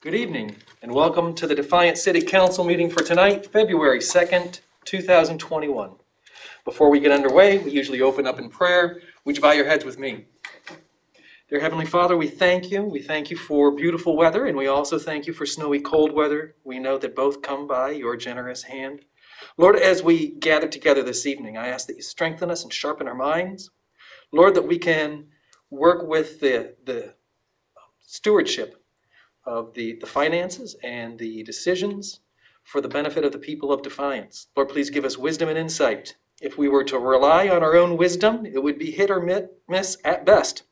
Good evening, and welcome to the Defiance City Council meeting for tonight, February 2nd, 2021. Before we get underway, we usually open up in prayer. Would you bow your heads with me? Dear Heavenly Father, we thank you. We thank you for beautiful weather, and we also thank you for snowy, cold weather. We know that both come by your generous hand. Lord, as we gather together this evening, I ask that you strengthen us and sharpen our minds. Lord, that we can work with the stewardship of the finances and the decisions for the benefit of the people of Defiance. Lord, please give us wisdom and insight. If we were to rely on our own wisdom, it would be hit or miss at best.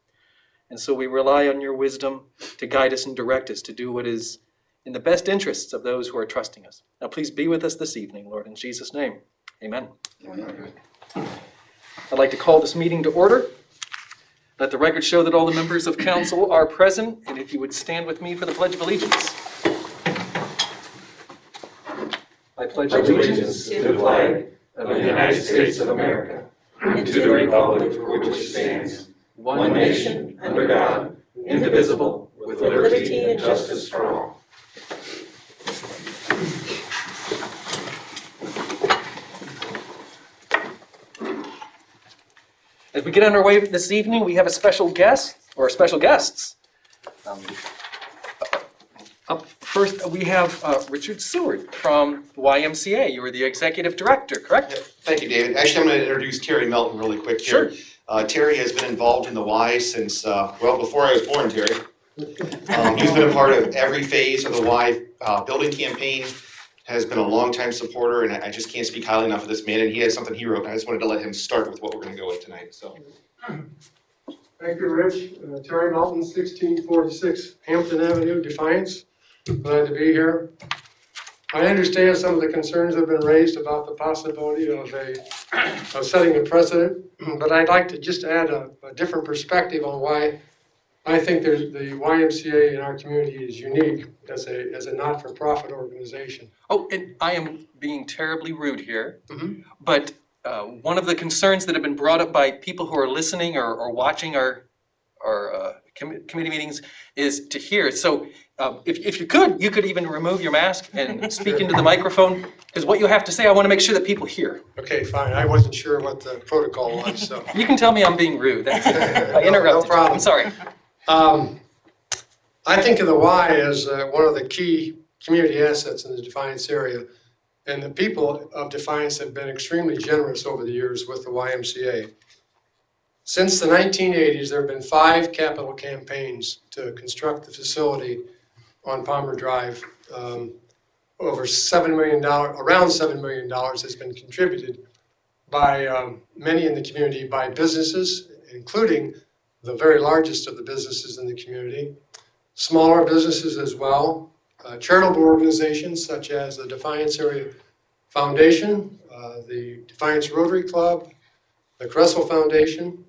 And so we rely on your wisdom to guide us and direct us to do what is in the best interests of those who are trusting us. Now please be with us this evening, Lord, in Jesus' name. Amen. Amen. I'd like to call this meeting to order. Let the record show that all the members of council are present, and if you would stand with me for the Pledge of Allegiance. I pledge allegiance to the flag of the United States of America and to the republic for which it stands, one nation, under God, indivisible, with liberty and justice for all. As we get underway this evening, we have a special guest, or special guests. Up first, we have Richard Seward from the YMCA. You are the executive director, correct? Yeah, thank you, David. Actually, I'm going to introduce Terry Melton really quick here. Sure. Terry has been involved in the Y since, well, before I was born, Terry. He's been a part of every phase of the Y building campaign, has been a longtime supporter, and I just can't speak highly enough of this man, and he has something he wrote, and I just wanted to let him start with what we're going to go with tonight. So. Thank you, Rich. Terry Melton, 1646 Hampton Avenue, Defiance. Glad to be here. I understand some of the concerns have been raised about the possibility of setting a precedent, but I'd like to just add a different perspective on why I think the YMCA in our community is unique as a not-for-profit organization. Oh, and I am being terribly rude here, but one of the concerns that have been brought up by people who are listening or watching our committee meetings is to hear. So if you could even remove your mask and speak into the microphone, because what you have to say, I want to make sure that people hear. Okay, fine. I wasn't sure what the protocol was, so. You can tell me I'm being rude. I interrupted. No problem. I'm sorry. I think of the Y as one of the key community assets in the Defiance area. And the people of Defiance have been extremely generous over the years with the YMCA. Since the 1980s, there have been 5 capital campaigns to construct the facility on Palmer Drive. Over $7 million, around $7 million has been contributed by many in the community, by businesses, including the very largest of the businesses in the community, smaller businesses as well, charitable organizations such as the Defiance Area Foundation, the Defiance Rotary Club, the Cressel Foundation,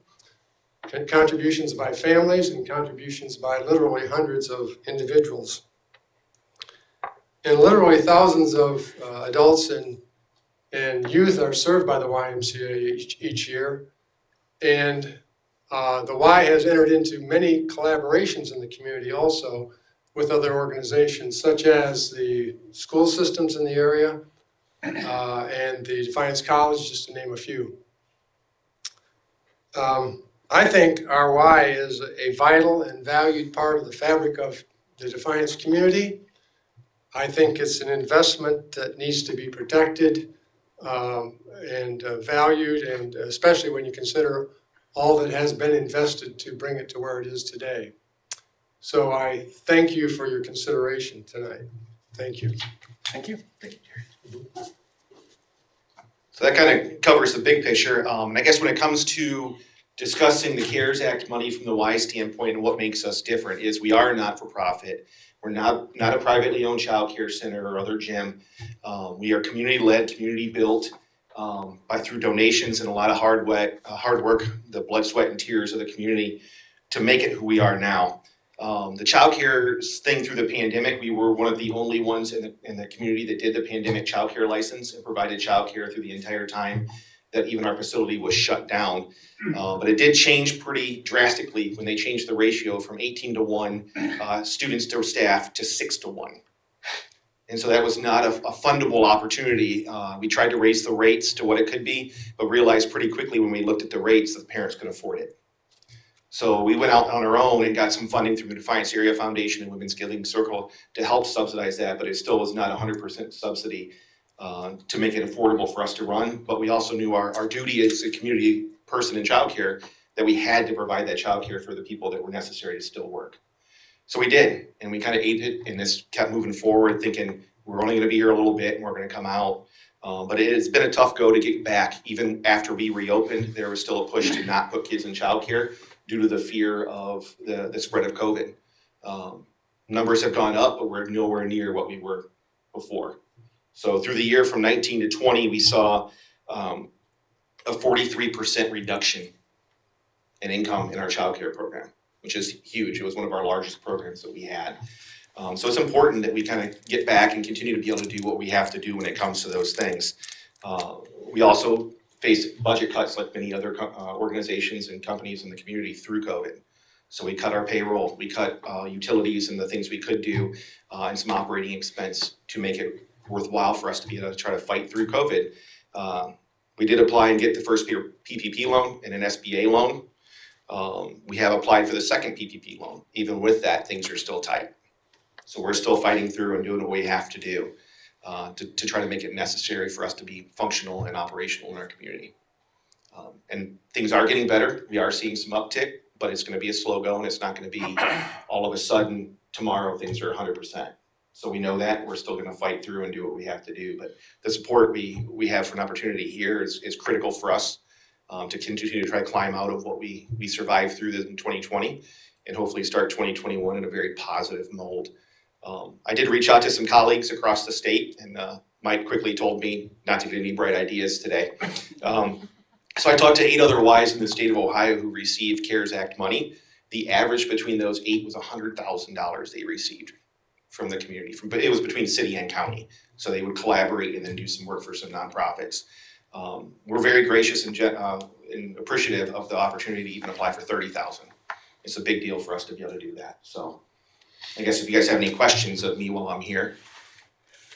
contributions by families and contributions by literally hundreds of individuals. And literally thousands of adults and youth are served by the YMCA each year. And the Y has entered into many collaborations in the community also with other organizations such as the school systems in the area and the Defiance College, just to name a few. I think our Y is a vital and valued part of the fabric of the Defiance community. I think it's an investment that needs to be protected and valued, and especially when you consider all that has been invested to bring it to where it is today. So I thank you for your consideration tonight. Thank you. Thank you. Thank you, Jerry. So that kind of covers the big picture. And I guess when it comes to discussing the CARES Act money from the Y standpoint and what makes us different is we are not-for-profit. We're not a privately owned child care center or other gym. We are community-led, community-built through donations and a lot of hard work, the blood, sweat, and tears of the community to make it who we are now. The child care thing through the pandemic, we were one of the only ones in the community that did the pandemic child care license and provided child care through the entire time that even our facility was shut down. But it did change pretty drastically when they changed the ratio from 18-to-1 students to staff to 6-to-1. And so that was not a fundable opportunity. We tried to raise the rates to what it could be, but realized pretty quickly when we looked at the rates that the parents could afford it. So we went out on our own and got some funding through the Defiance Area Foundation and Women's Giving Circle to help subsidize that, but it still was not 100% subsidy to make it affordable for us to run. But we also knew our duty as a community person in childcare that we had to provide that childcare for the people that were necessary to still work. So we did, and we kind of ate it and just kept moving forward thinking we're only gonna be here a little bit and we're gonna come out. But it has been a tough go to get back. Even after we reopened, there was still a push to not put kids in childcare due to the fear of the spread of COVID. Numbers have gone up, but we're nowhere near what we were before. So through the year from 19 to 20, we saw a 43% reduction in income in our childcare program, which is huge. It was one of our largest programs that we had. So it's important that we kind of get back and continue to be able to do what we have to do when it comes to those things. We also faced budget cuts like many other organizations and companies in the community through COVID. So we cut our payroll, we cut utilities and the things we could do, and some operating expense to make it worthwhile for us to be able to try to fight through COVID. We did apply and get the first PPP loan and an SBA loan. We have applied for the second PPP loan. Even with that, things are still tight. So we're still fighting through and doing what we have to do to try to make it necessary for us to be functional and operational in our community. And things are getting better. We are seeing some uptick, but it's gonna be a slow go and it's not gonna be all of a sudden tomorrow things are 100%. So we know that, we're still gonna fight through and do what we have to do. But the support we have for an opportunity here is critical for us to continue to try to climb out of what we survived through in 2020 and hopefully start 2021 in a very positive mold. I did reach out to some colleagues across the state and Mike quickly told me not to get any bright ideas today. So I talked to 8 other Ys in the state of Ohio who received CARES Act money. The average between those 8 was $100,000 they received from the community. But it was between city and county. So they would collaborate and then do some work for some nonprofits. We're very gracious and appreciative of the opportunity to even apply for $30,000. It's a big deal for us to be able to do that. So I guess if you guys have any questions of me while I'm here.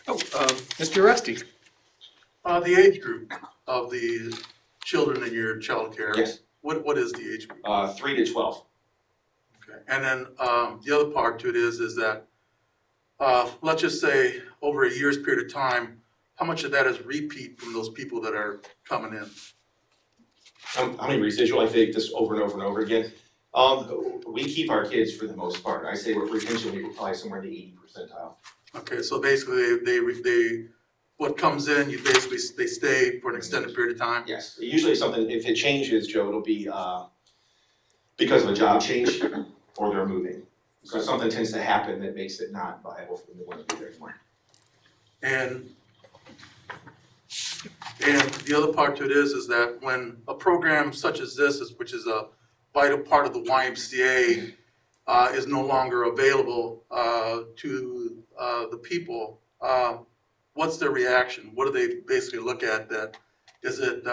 Mr. Rusty. The age group of the children in your child care. Yes. What is the age group? 3 to 12. Okay. And then the other part to it is that let's just say over a year's period of time, how much of that is repeat from those people that are coming in? How many residual? I think this over and over and over again. We keep our kids for the most part. I say we're retention rate, we're probably somewhere in the 80 percentile. Okay, so basically they what comes in, you basically they stay for an extended period of time. Yes, usually something, if it changes, Joe, it'll be because of a job change or they're moving. So something tends to happen that makes it not viable for them to want to be there anymore. And the other part to it is that when a program such as this, which is a vital part of the YMCA, is no longer available to the people, what's their reaction? What do they basically look at? That is it?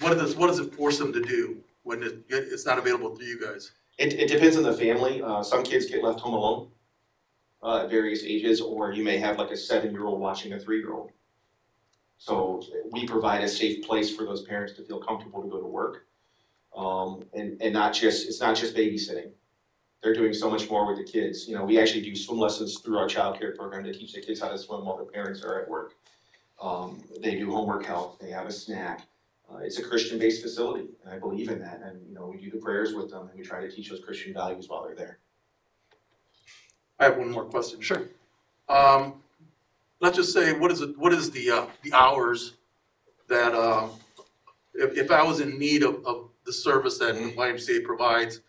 What does it force them to do when it's not available to you guys? It depends on the family. Some kids get left home alone at various ages, or you may have like a 7-year-old watching a 3-year-old. So we provide a safe place for those parents to feel comfortable to go to work. And it's not just babysitting. They're doing so much more with the kids. You know, we actually do swim lessons through our child care program to teach the kids how to swim while their parents are at work. They do homework help, they have a snack. It's a Christian-based facility, and I believe in that. And, you know, we do the prayers with them, and we try to teach those Christian values while they're there. I have one more question. Sure. Let's just say, what is the hours that, if I was in need of the service that the YMCA provides,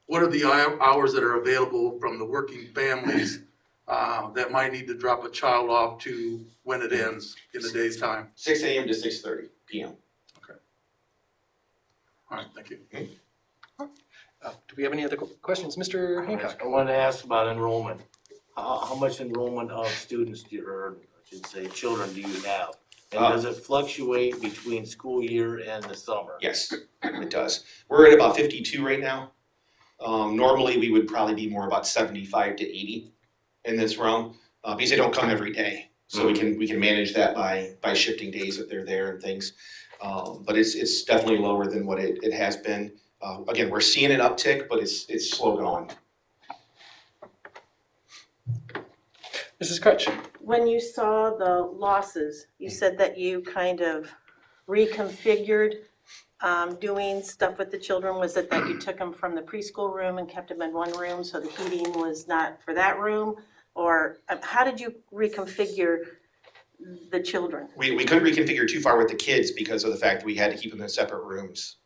what are the hours that are available from the working families that might need to drop a child off to when it ends in the day's time? 6 a.m. to 6:30 p.m. All right, thank you. Do we have any other questions? Mr. Hancock? I wanted to ask about enrollment. How much enrollment of students or I should say children do you have And does it fluctuate between school year and the summer? Yes, it does. We're at about 52 right now. Normally, we would probably be more about 75 to 80 in this realm, because they don't come every day. So we can manage that by shifting days if they're there and things. But it's definitely lower than what it has been. Again, we're seeing an uptick, but it's slow going. Mrs. Crutch? When you saw the losses, you said that you kind of reconfigured doing stuff with the children. Was it that you took them from the preschool room and kept them in one room so the heating was not for that room? Or how did you reconfigure the children? We couldn't reconfigure too far with the kids because of the fact that we had to keep them in separate rooms.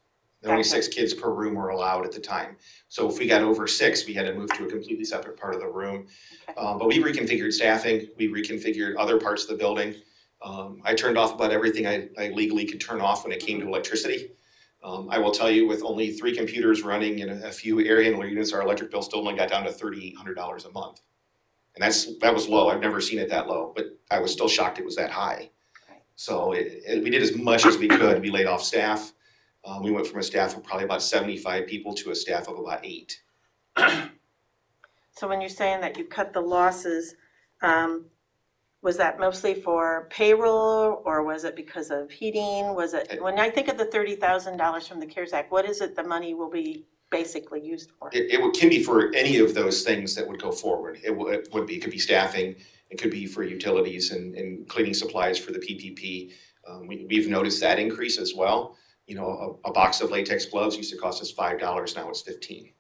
There were only Gotcha. 6 kids per room were allowed at the time. So if we got over 6, we had to move to a completely separate part of the room. Okay. But we reconfigured staffing, we reconfigured other parts of the building. I turned off about everything I legally could turn off when it came to electricity. I will tell you, with only 3 computers running and a few air handler units, our electric bill still only got down to $3,800 a month. And that was low. I've never seen it that low, but I was still shocked it was that high. So we did as much as we could. We laid off staff. We went from a staff of probably about 75 people to a staff of about 8. So when you're saying that you cut the losses, was that mostly for payroll or was it because of heating? Was it, when I think of the $30,000 from the CARES Act, what is it the money will be basically used for? It can be for any of those things that would go forward. It would be, it could be staffing, it could be for utilities and cleaning supplies for the PPP. We've noticed that increase as well. You know, a box of latex gloves used to cost us $5, now it's $15.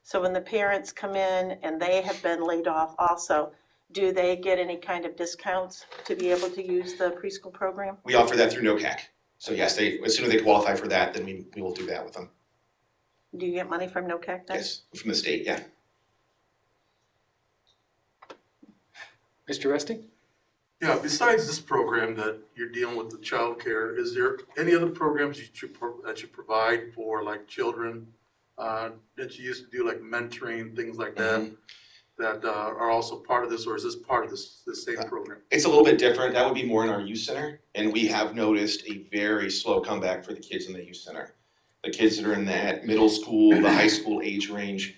So when the parents come in and they have been laid off also, do they get any kind of discounts to be able to use the preschool program? We offer that through NOCAC. So yes, as soon as they qualify for that, then we will do that with them. Do you get money from NOCAC then? Yes, from the state, yeah. Mr. Resty? Yeah, besides this program that you're dealing with the child care, is there any other programs that you provide for like children that you used to do, like mentoring, things like that, that are also part of this, or is this part of this same program? It's a little bit different. That would be more in our youth center. And we have noticed a very slow comeback for the kids in the youth center. The kids that are in that middle school, the high school age range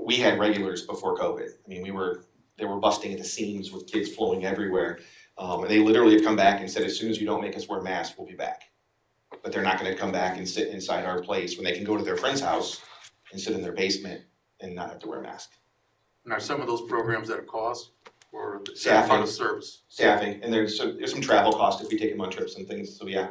we had regulars before COVID. I mean, they were busting at the seams with kids flowing everywhere. And they literally have come back and said, as soon as you don't make us wear masks, we'll be back. But they're not gonna come back and sit inside our place when they can go to their friend's house and sit in their basement and not have to wear a mask. And are some of those programs at a cost, or is that Staffing. part of the service? Staffing, and there's some travel cost if we take them on trips and things, so yeah.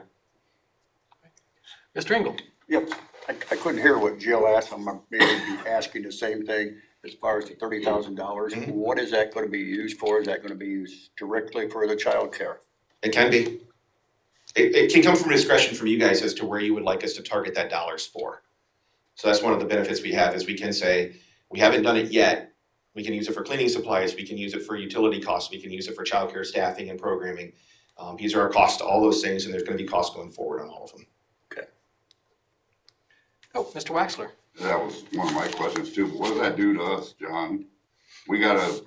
Mr. Engel? Yep, I couldn't hear what Jill asked, I'm maybe asking the same thing as far as the $30,000. What is that gonna be used for? Is that gonna be used directly for the child care? It can be. It can come from discretion from you guys as to where you would like us to target that dollars for. So that's one of the benefits we have, is we can say, we haven't done it yet. We can use it for cleaning supplies, we can use it for utility costs, we can use it for childcare staffing and programming. These are our costs to all those things, and there's gonna be costs going forward on all of them. Oh, Mr. Waxler? That was one of my questions too, but what does that do to us, John? We gotta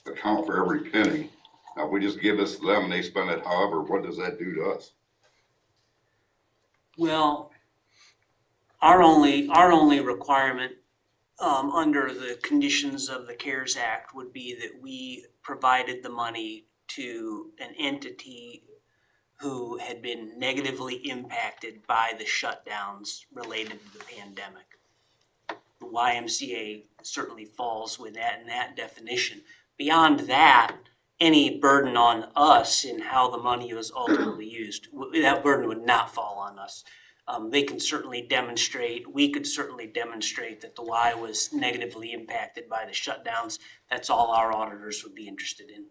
account for every penny. Now, if we just give this to them and they spend it however, what does that do to us? Well, our only requirement under the conditions of the CARES Act would be that we provided the money to an entity who had been negatively impacted by the shutdowns related to the pandemic. The YMCA certainly falls within that definition. Beyond that, any burden on us in how the money was ultimately used, that burden would not fall on us. They can certainly demonstrate, we could certainly demonstrate that the Y was negatively impacted by the shutdowns. That's all our auditors would be interested in.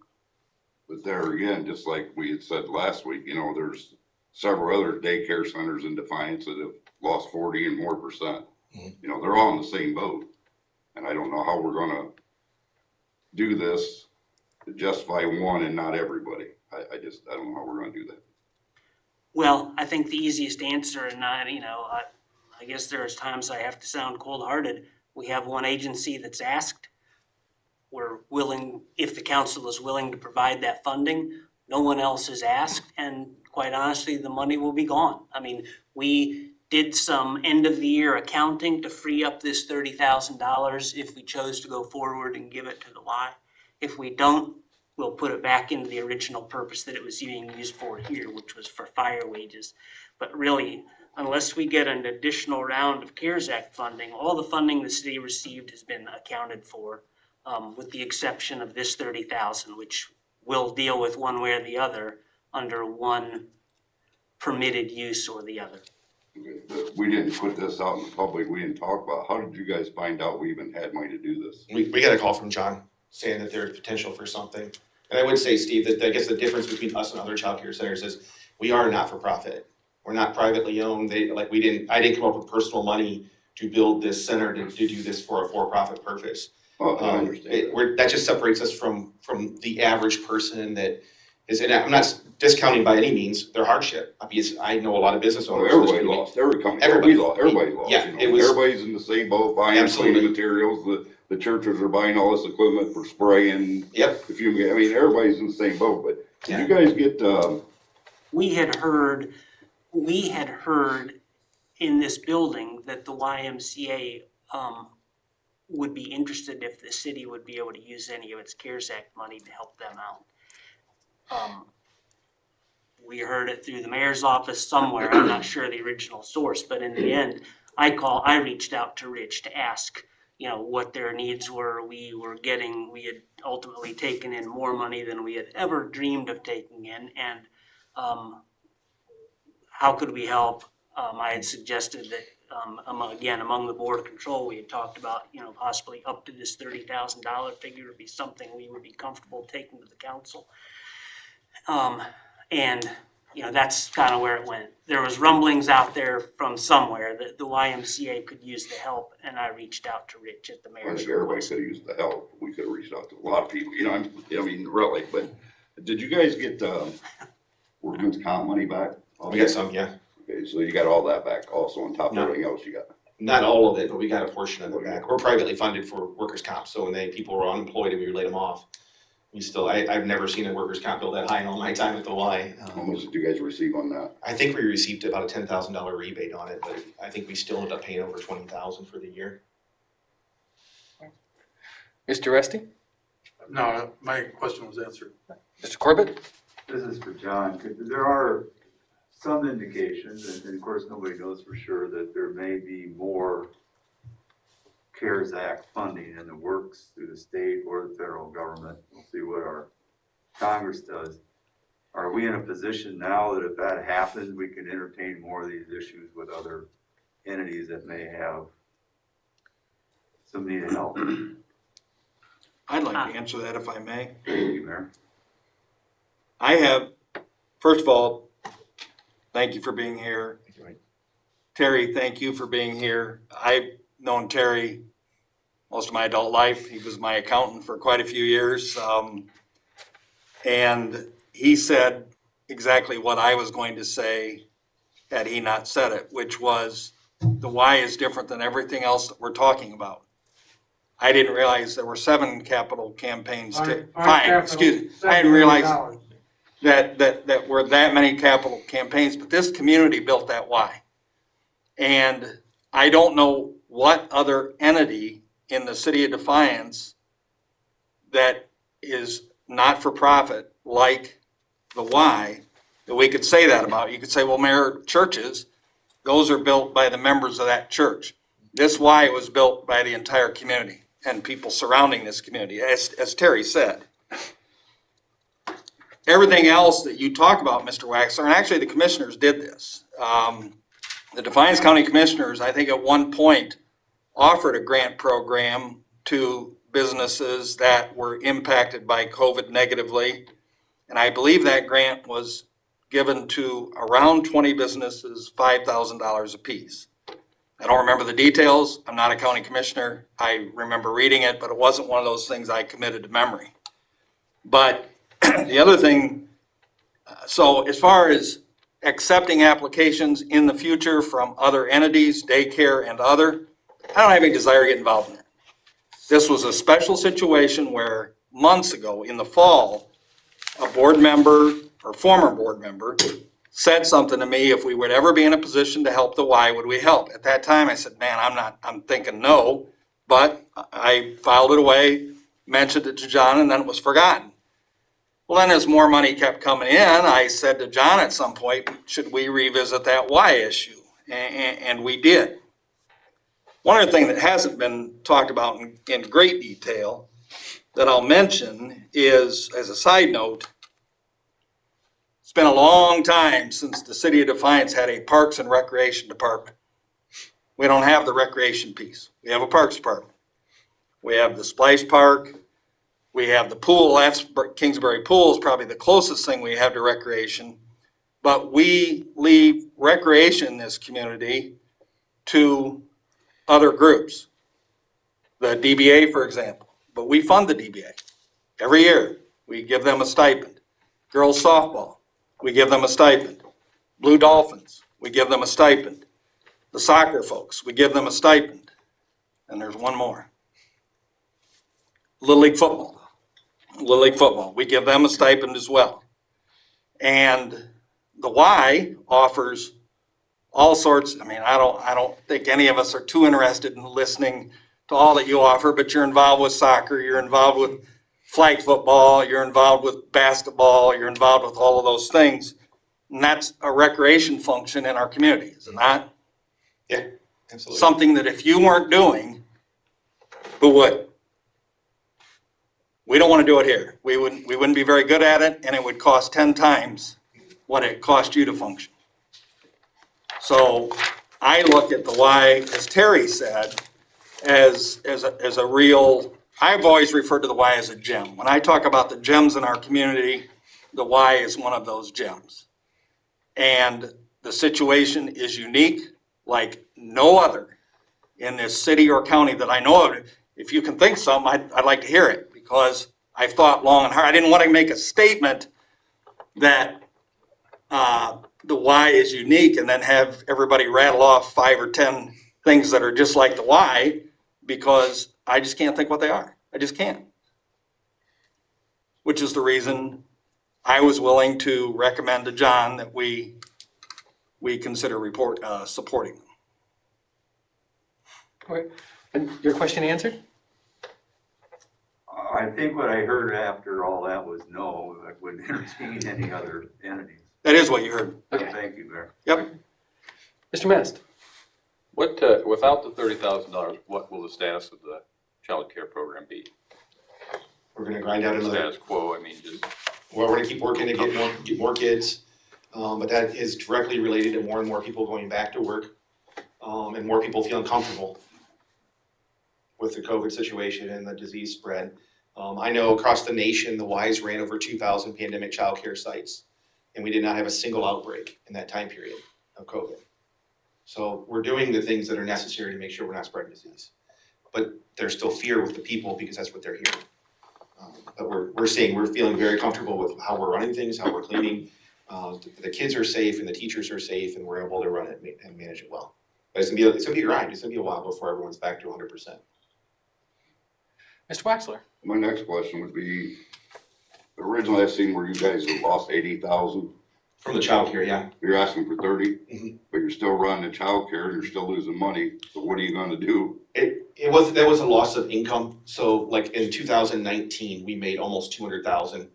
But there again, just like we had said last week, you know, there's several other daycare centers in Defiance that have lost 40 and more %. You know, they're all in the same boat. And I don't know how we're gonna do this to justify one and not everybody. I don't know how we're gonna do that. Well, I think the easiest answer, and I guess there's times I have to sound cold-hearted. We have one agency that's asked. We're willing, if the council is willing to provide that funding, No one else has asked, and quite honestly, the money will be gone. I mean, we did some end of the year accounting to free up this $30,000 if we chose to go forward and give it to the Y. If we don't, we'll put it back into the original purpose that it was being used for here, which was for fire wages. But really, unless we get an additional round of CARES Act funding, all the funding the city received has been accounted for, with the exception of this 30,000, which we'll deal with one way or the other under one permitted use or the other. We didn't put this out in the public, we didn't talk about, how did you guys find out we even had money to do this? We got a call from John saying that there's potential for something. And I would say, Steve, that I guess the difference between us and other childcare centers is we are not for profit. We're not privately owned. I didn't come up with personal money to build this center to do this for a for-profit purpose. Oh, I understand. That just separates us from the average person that is, and I'm not discounting by any means their hardship. I know a lot of business owners. Everybody lost, every company, Everybody. everybody lost, Yeah, you know. it was- Everybody's in the same boat, buying Absolutely. cleaning materials, the churches are buying all this equipment for spraying. Yep. I mean, everybody's in the same boat, but did you guys get, We had heard in this building that the YMCA, would be interested if the city would be able to use any of its CARES Act money to help them out. We heard it through the mayor's office somewhere, I'm not sure the original source, but in the end, I reached out to Rich to ask, what their needs were. We had ultimately taken in more money than we had ever dreamed of taking in, and how could we help? I had suggested that, among the board of control, we had talked about, possibly up to this $30,000 figure would be something we would be comfortable taking to the council. And that's kind of where it went. There was rumblings out there from somewhere that the YMCA could use the help, and I reached out to Rich at the I mayor's think everybody office. could have used the help, we could have reached out to a lot of people, really, but did you guys get, workman's comp money back? We got some, yeah. Okay, so you got all that back also on top of No. everything else you got? Not all of it, but we got a portion of it back. We're privately funded for workers' comp, so when people were unemployed and we laid them off, I've never seen a workers' comp bill that high in all my time at the Y. How much did you guys receive on that? I think we received about a $10,000 rebate on it, but I think we still ended up paying over $20,000 for the year. Mr. Resty? No, my question was answered. Mr. Corbett? This is for John. There are some indications, and of course, nobody knows for sure, that there may be more CARES Act funding in the works through the state or the federal government. We'll see what our Congress does. Are we in a position now that if that happens, we can entertain more of these issues with other entities that may have some needed help? I'd like to answer that if I may. Thank you, Mayor. I have, first of all, thank you for being here. Terry, thank you for being here. I've known Terry most of my adult life. He was my accountant for quite a few years. And he said exactly what I was going to say had he not said it, which was the Y is different than everything else that we're talking about. I didn't realize there were 7 capital campaigns. Five, excuse me. I didn't realize that were that many capital campaigns, but this community built that Y. And I don't know what other entity in the city of Defiance that is not for profit like the Y that we could say that about. You could say, well, Mayor, churches, those are built by the members of that church. This Y was built by the entire community and people surrounding this community, as Terry said. Everything else that you talk about, Mr. Waxler, and actually the commissioners did this. The Defiance County Commissioners, I think at one point, offered a grant program to businesses that were impacted by COVID negatively. And I believe that grant was given to around 20 businesses, $5,000 apiece. I don't remember the details. I'm not a county commissioner. I remember reading it, but it wasn't one of those things I committed to memory. But the other thing, so as far as accepting applications in the future from other entities, daycare and other, I don't have any desire to get involved in it. This was a special situation where months ago in the fall, a board member or former board member said something to me, if we would ever be in a position to help the Y, would we help? At that time, I said, man, I'm thinking no, but I filed it away, mentioned it to John, and then it was forgotten. Well, then as more money kept coming in, I said to John at some point, should we revisit that Y issue? And we did. One other thing that hasn't been talked about in great detail that I'll mention is, as a side note, it's been a long time since the city of Defiance had a Parks and Recreation Department. We don't have the recreation piece. We have a Parks Department. We have the Splash Park. We have the pool. That's Kingsbury Pool is probably the closest thing we have to recreation. But we leave recreation in this community to other groups. The DBA, for example. But we fund the DBA. Every year, we give them a stipend. Girls softball, we give them a stipend. Blue Dolphins, we give them a stipend. The soccer folks, we give them a stipend. And there's one more. Little League football. Little League football, we give them a stipend as well. And the Y offers all sorts, I mean, I don't think any of us are too interested in listening to all that you offer, but you're involved with soccer, you're involved with flag football, you're involved with basketball, you're involved with all of those things. And that's a recreation function in our community, is it not? Yeah, absolutely. Something that if you weren't doing, who would? We don't want to do it here. We wouldn't be very good at it, and it would cost 10 times what it cost you to function. So I look at the Y, as Terry said, as a real, I've always referred to the Y as a gem. When I talk about the gems in our community, the Y is one of those gems. And the situation is unique, like no other in this city or county that I know of. If you can think something, I'd like to hear it, because I've thought long and hard. I didn't want to make a statement that the Y is unique and then have everybody rattle off 5 or 10 things that are just like the Y, because I just can't think what they are. I just can't. Which is the reason I was willing to recommend to John that we consider supporting them. Okay. And your question answered? I think what I heard after all that was no, I wouldn't entertain any other entities. That is what you heard. Okay. Thank you, Mayor. Yep. Mr. Mast? What, without the $30,000, what will the status of the child care program be? We're gonna grind out another, Status quo, I mean, just, well, we're gonna keep working to get more kids. But that is directly related to more and more people going back to work, and more people feeling comfortable with the COVID situation and the disease spread. I know across the nation, the Ys ran over 2,000 pandemic childcare sites, and we did not have a single outbreak in that time period of COVID. So we're doing the things that are necessary to make sure we're not spreading disease. But there's still fear with the people because that's what they're hearing. But we're feeling very comfortable with how we're running things, how we're cleaning. The kids are safe and the teachers are safe, and we're able to run it and manage it well. But it's gonna be a grind. It's gonna be a while before everyone's back to 100%. Mr. Waxler? My next question would be, originally I seen where you guys have lost 80,000. From the childcare, yeah. You're asking for 30, Mhm. but you're still running the childcare and you're still losing money. So what are you gonna do? That was a loss of income. So like in 2019, we made almost 200,000.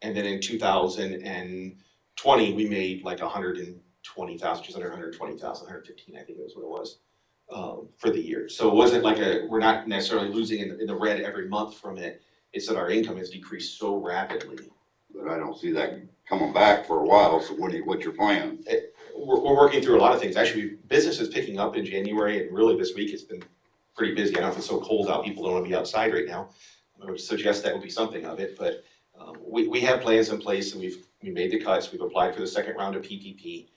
And then in 2020, we made like 120,000, just under 120,000, 115, I think it was what it was, for the year. So it wasn't like we're not necessarily losing in the red every month from it. It's that our income has decreased so rapidly. But I don't see that coming back for a while. So what's your plan? We're working through a lot of things. Actually, business is picking up in January, and really this week it's been pretty busy. I don't know if it's so cold out, people don't want to be outside right now. I would suggest that would be something of it, but we have plans in place, and we made the cuts. We've applied for the second round of PPP.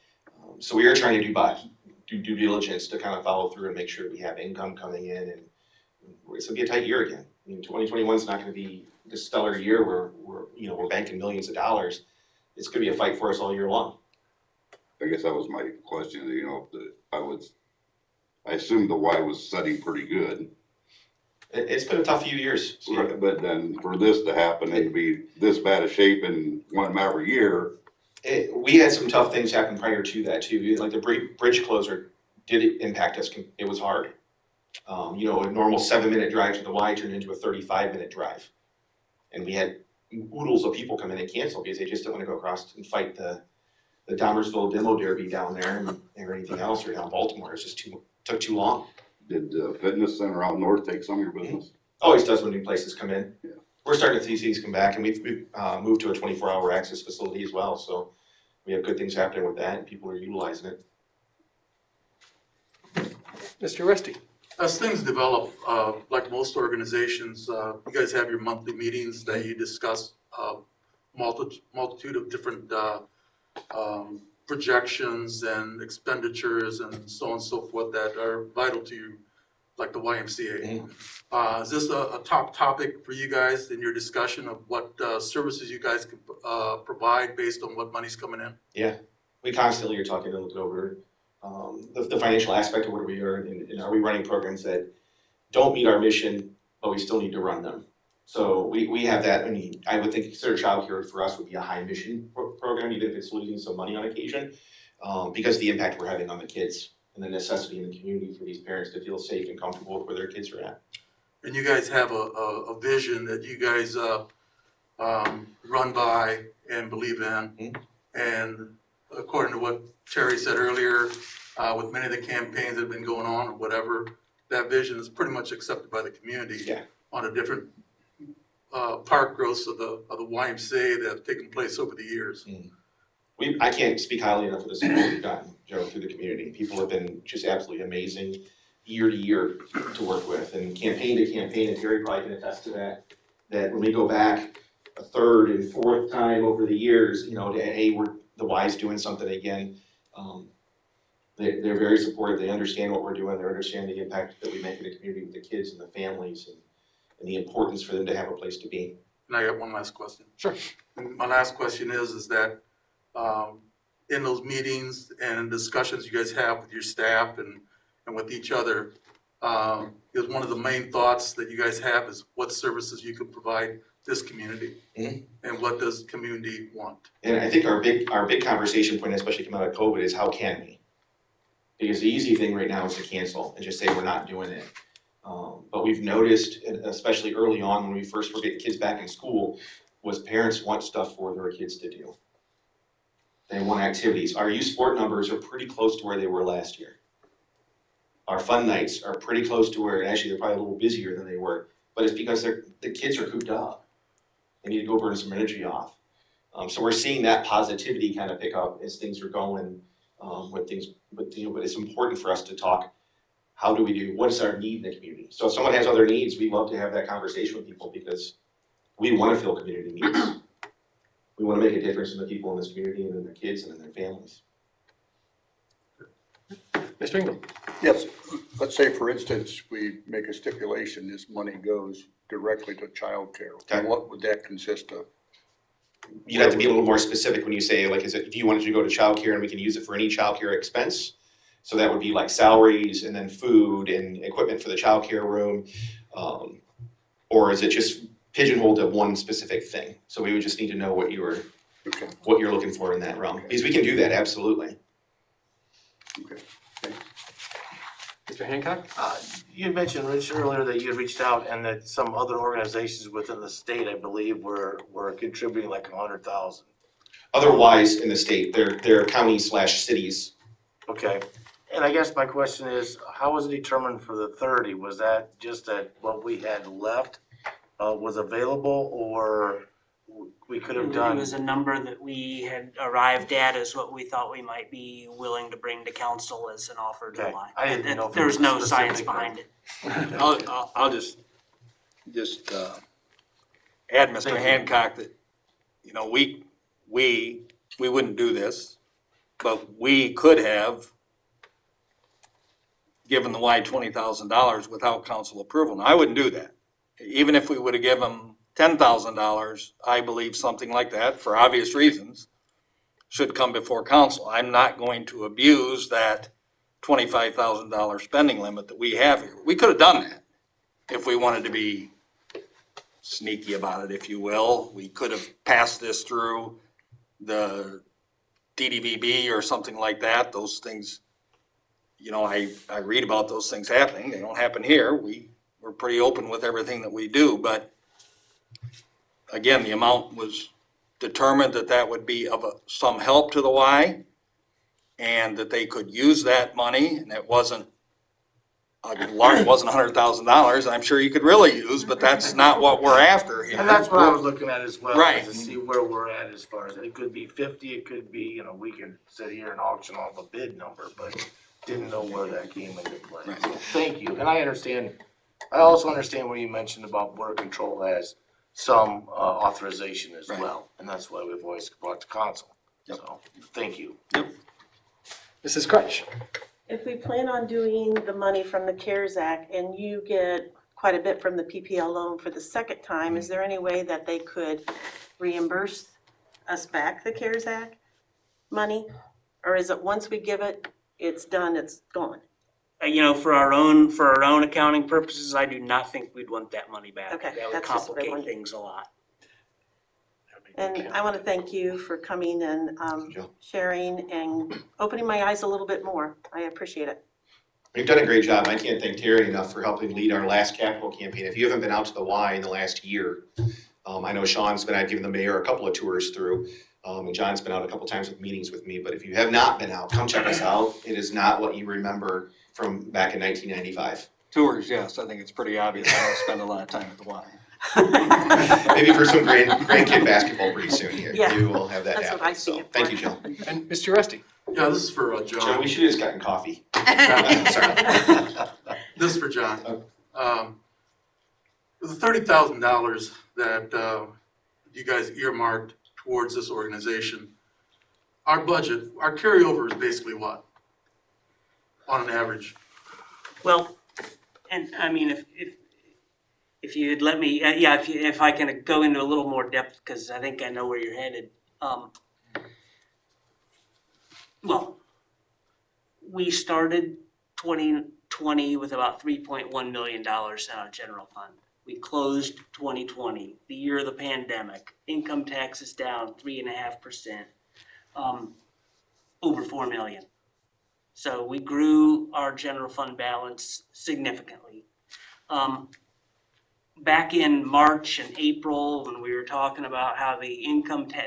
So we are trying to do due diligence to kind of follow through and make sure we have income coming in, and it's gonna be a tight year again. I mean, 2021 is not gonna be this stellar year where we're banking millions of dollars. It's gonna be a fight for us all year long. I guess that was my question, I assumed the Y was setting pretty good. It's been a tough few years, Steve. But then for this to happen and be this bad a shape in one every year, We had some tough things happen prior to that too. Like the bridge closure did impact us. It was hard. A normal 7-minute drive to the Y turned into a 35-minute drive. And we had oodles of people come in and cancel because they just didn't want to go across and fight the Dahmersville demo derby down there or anything else, or down Baltimore. It's just took too long. did the fitness center out north take some of your business? Always does when new places come in. Yeah. We're starting to see these come back, and we've moved to a 24-hour access facility as well. So we have good things happening with that, and people are utilizing it. Mr. Resty? As things develop, like most organizations, you guys have your monthly meetings that you discuss multitude of different projections and expenditures and so on and so forth that are vital to you, like the YMCA. Is this a top topic for you guys in your discussion of what services you guys can provide based on what money's coming in? Yeah, we constantly are talking to look over the financial aspect of where we are, and are we running programs that don't meet our mission, but we still need to run them. So we have that. I mean, I would think consider childcare for us would be a high mission program, even if it's losing some money on occasion, because the impact we're having on the kids and the necessity in the community for these parents to feel safe and comfortable with where their kids are at. And you guys have a vision that you guys run by and believe in. And according to what Terry said earlier, with many of the campaigns that have been going on or whatever, that vision is pretty much accepted by the community. Yeah. On a different park growths of the YMCA that have taken place over the years. I can't speak highly enough of the support we've gotten, Joe, through the community. People have been just absolutely amazing year to year to work with, and campaign to campaign, and Terry probably can attest to that when we go back a third and fourth time over the years, the Y's doing something again. They're very supportive. They understand what we're doing. They understand the impact that we make in the community with the kids and the families, and the importance for them to have a place to be. And I got one last question. Sure. And my last question is that in those meetings and discussions you guys have with your staff and with each other, is one of the main thoughts that you guys have is what services you could provide this community, and what does community want? And I think our big conversation point, especially coming out of COVID, is how can we? Because the easy thing right now is to cancel and just say we're not doing it. But we've noticed, especially early on when we first were getting kids back in school, was parents want stuff for their kids to do. They want activities. Our youth sport numbers are pretty close to where they were last year. Our fun nights are pretty close to where, actually they're probably a little busier than they were, but it's because the kids are cooped up. They need to go burn some energy off. So we're seeing that positivity kind of pick up as things are going with things, but it's important for us to talk, what is our need in the community? So if someone has other needs, we love to have that conversation with people because we want to fill community needs. We want to make a difference in the people in this community and in their kids and in their families. Mr. Engel? Yes, let's say for instance, we make a stipulation, this money goes directly to childcare. Okay. What would that consist of? You'd have to be a little more specific when you say, like, do you want it to go to childcare and we can use it for any childcare expense? So that would be like salaries and then food and equipment for the childcare room. Or is it just pigeonholed to one specific thing? So we would just need to know what you're looking for in that realm. Because we can do that, absolutely. Okay. Mr. Hancock? You had mentioned, Rich, earlier that you had reached out and that some other organizations within the state, I believe, were contributing like 100,000. Otherwise, in the state, they're counties/cities. Okay. And I guess my question is, how was it determined for the 30? Was that just that what we had left was available, or we could have done? It was a number that we had arrived at as what we thought we might be willing to bring to council as an offer to Okay. line. I didn't know if it There was was no science specific behind it. I'll just add, Mr. Thank you. Hancock, that, we wouldn't do this, but we could have given the Y $20,000 without council approval. Now, I wouldn't do that. Even if we would have given them $10,000, I believe something like that, for obvious reasons, should come before council. I'm not going to abuse that $25,000 spending limit that we have here. We could have done that. if we wanted to be sneaky about it, if you will, we could have passed this through the DDVB or something like that. Those things, you know, I read about those things happening. They don't happen here. We're pretty open with everything that we do, but again, the amount was determined that would be of some help to the Y, and that they could use that money, and it wasn't $100,000, I'm sure you could really use, but that's not what we're after here. And that's what I was looking at as well, Right. to see where we're at as far as, it could be 50, it could be, you know, we can sit here and auction off a bid number, but didn't know where that came into play. Right. So thank you, and I also understand where you mentioned about border control has some authorization as Right. well, and that's why we've always brought to council. Yep. So, thank you. Mrs. Crutch? If we plan on doing the money from the CARES Act and you get quite a bit from the PPL loan for the second time, is there any way that they could reimburse us back the CARES Act money? Or is it once we give it, it's done, it's gone? You know, for our own accounting purposes, I do not think we'd want that money back. Okay, That would that's just what I complicate wondered. things a lot. And I want to thank you for coming and sharing and opening my eyes a little bit more. I appreciate it. You've done a great job. I can't thank Terry enough for helping lead our last capital campaign. If you haven't been out to the Y in the last year, I know I've given the mayor a couple of tours through, and John's been out a couple times with meetings with me, but if you have not been out, come check us out. It is not what you remember from back in 1995. Tours, yes, I think it's pretty obvious. I don't spend a lot of time at the Y. Maybe for some grandkid basketball pretty soon here. Yeah, Maybe we'll have that that's happen. what I see So, it thank for. you, Jill. And Mr. Rusty? Yeah, this is for Joe, John. we should have just gotten coffee. Sorry. This is for John. The $30,000 that you guys earmarked towards this organization, our budget, our carryover is basically what? On an average? Well, and I mean, if you'd let me, if I can go into a little more depth, because I think I know where you're headed. Well, we started 2020 with about $3.1 million in our general fund. We closed 2020, the year of the pandemic. Income tax is down 3.5%, over 4 million. So we grew our general fund balance significantly. Back in March and April, when we were talking about how the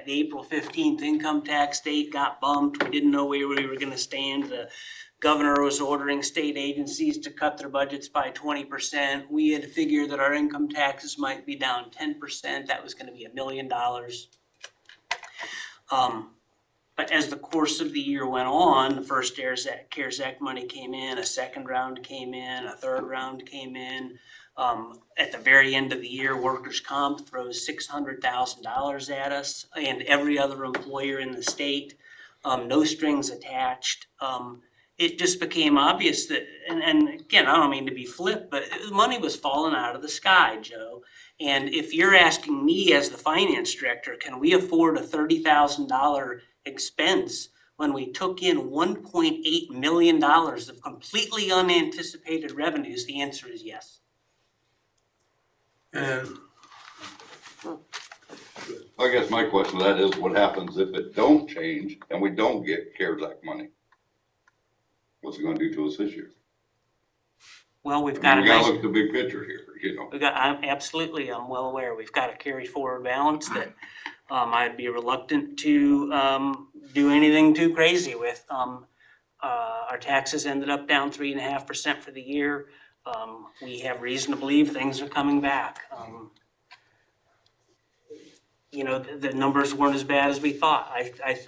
April 15th income tax date got bumped, we didn't know where we were gonna stand. The governor was ordering state agencies to cut their budgets by 20%. We had figured that our income taxes might be down 10%. That was gonna be $1 million. But as the course of the year went on, the first CARES Act money came in, a second round came in, a third round came in. At the very end of the year, workers' comp throws $600,000 at us and every other employer in the state, no strings attached. It just became obvious that, and again, I don't mean to be flip, but money was falling out of the sky, Joe. And if you're asking me as the finance director, can we afford a $30,000 expense when we took in $1.8 million of completely unanticipated revenues? The answer is yes. And I guess my question to that is, what happens if it don't change and we don't get CARES Act money? What's it gonna do to us this year? Well, we've I got mean, a we gotta nice, look at the big picture here, you know? I'm well aware, we've got a carry forward balance that I'd be reluctant to do anything too crazy with. Our taxes ended up down 3.5% for the year. We have reason to believe things are coming back. You know, the numbers weren't as bad as we thought.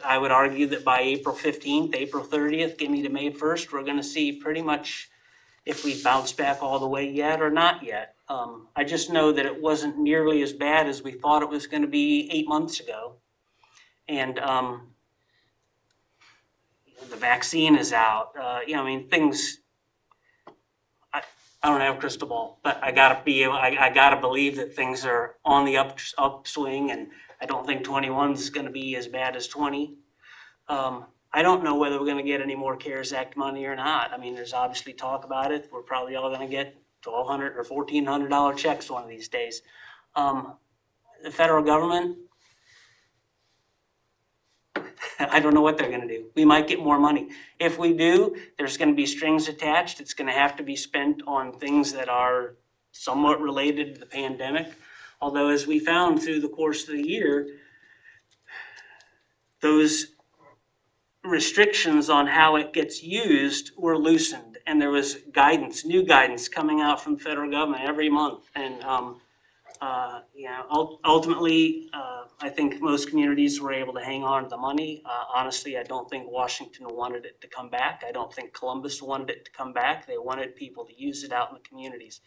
I would argue that by April 15th, April 30th, give me to May 1st, we're gonna see pretty much if we bounce back all the way yet or not yet. I just know that it wasn't nearly as bad as we thought it was gonna be 8 months ago. And the vaccine is out, you know, I mean, things, I don't have a crystal ball, but I gotta believe that things are on the upswing, and I don't think 21 is gonna be as bad as 20. I don't know whether we're gonna get any more CARES Act money or not. I mean, there's obviously talk about it. We're probably all gonna get $1,200 or $1,400 checks one of these days. The federal government, I don't know what they're gonna do. We might get more money. If we do, there's gonna be strings attached. It's gonna have to be spent on things that are somewhat related to the pandemic. Although, as we found through the course of the year, those restrictions on how it gets used were loosened, and there was guidance, new guidance coming out from the federal government every month. And ultimately, I think most communities were able to hang on to the money. Honestly, I don't think Washington wanted it to come back. I don't think Columbus wanted it to come back. They wanted people to use it out in the communities.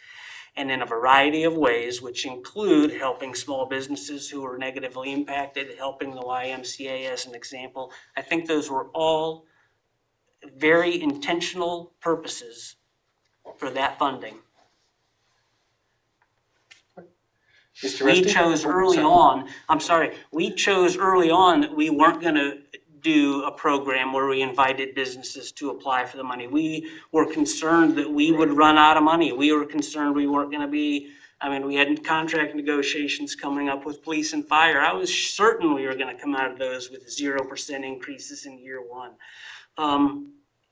And in a variety of ways, which include helping small businesses who were negatively impacted, helping the YMCA as an example. I think those were all very intentional purposes for that funding. Mr. We Resty? chose Oh, early sorry. we chose early on that we weren't gonna do a program where we invited businesses to apply for the money. We were concerned that we would run out of money. We were concerned we weren't gonna be, we had contract negotiations coming up with police and fire. I was certain we were gonna come out of those with 0% increases in year one.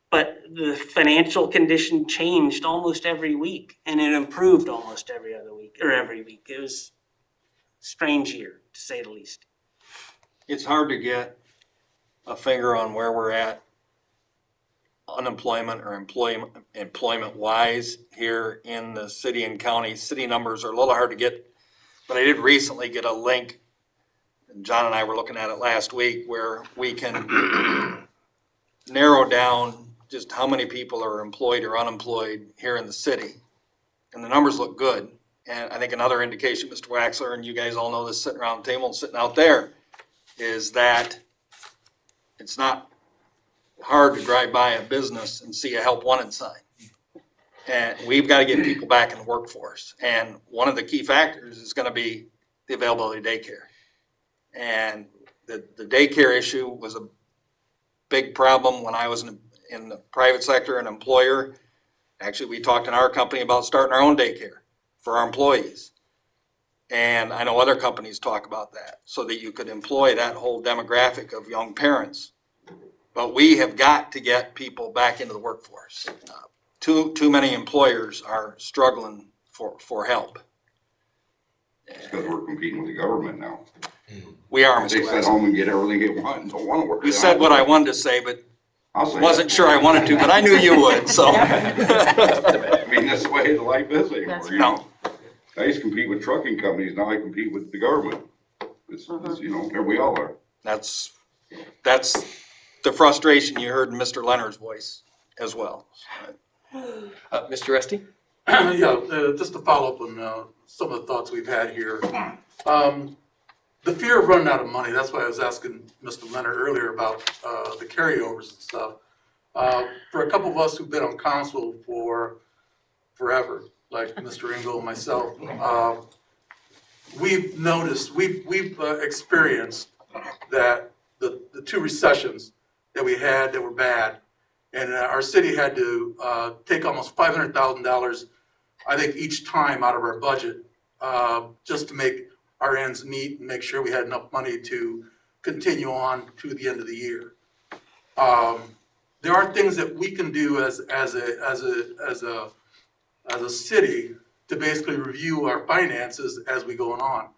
But the financial condition changed almost every week, and it improved almost every other week, or every week. It was a strange year, to say the least. It's hard to get a finger on where we're at unemployment or employment wise here in the city and county. City numbers are a little hard to get, but I did recently get a link, and John and I were looking at it last week, where we can narrow down just how many people are employed or unemployed here in the city. And the numbers look good. And I think another indication, Mr. Waxler, and you guys all know this sitting around the table and sitting out there, is that it's not hard to drive by a business and see a help wanted sign. And we've got to get people back in the workforce. And one of the key factors is going to be the availability of daycare. And the daycare issue was a big problem when I was in the private sector, an employer. Actually, we talked in our company about starting our own daycare for our employees. And I know other companies talk about that, so that you could employ that whole demographic of young parents. But we have got to get people back into the workforce. Too many employers are struggling for help. It's because we're competing with the government now. We are, Mr. They sit Waxman. home and get everything they want and don't want to work. You said what I wanted to say, but I'll say wasn't that. sure I wanted to, but I knew you would, so. I mean, that's the way the life is anymore. That's you know? I used to compete with trucking companies, now I compete with the government. It's, there we all are. That's the frustration you heard in Mr. Leonard's voice as well. Mr. Resty? Yeah, just to follow up on some of the thoughts we've had here. The fear of running out of money, that's why I was asking Mr. Leonard earlier about the carryovers and stuff. For a couple of us who've been on council for forever, like Mr. Engel and myself, we've noticed, we've experienced that the two recessions that we had that were bad, and our city had to take almost $500,000, I think, each time out of our budget, just to make our ends meet and make sure we had enough money to continue on to the end of the year. There are things that we can do as a city to basically review our finances as we go on.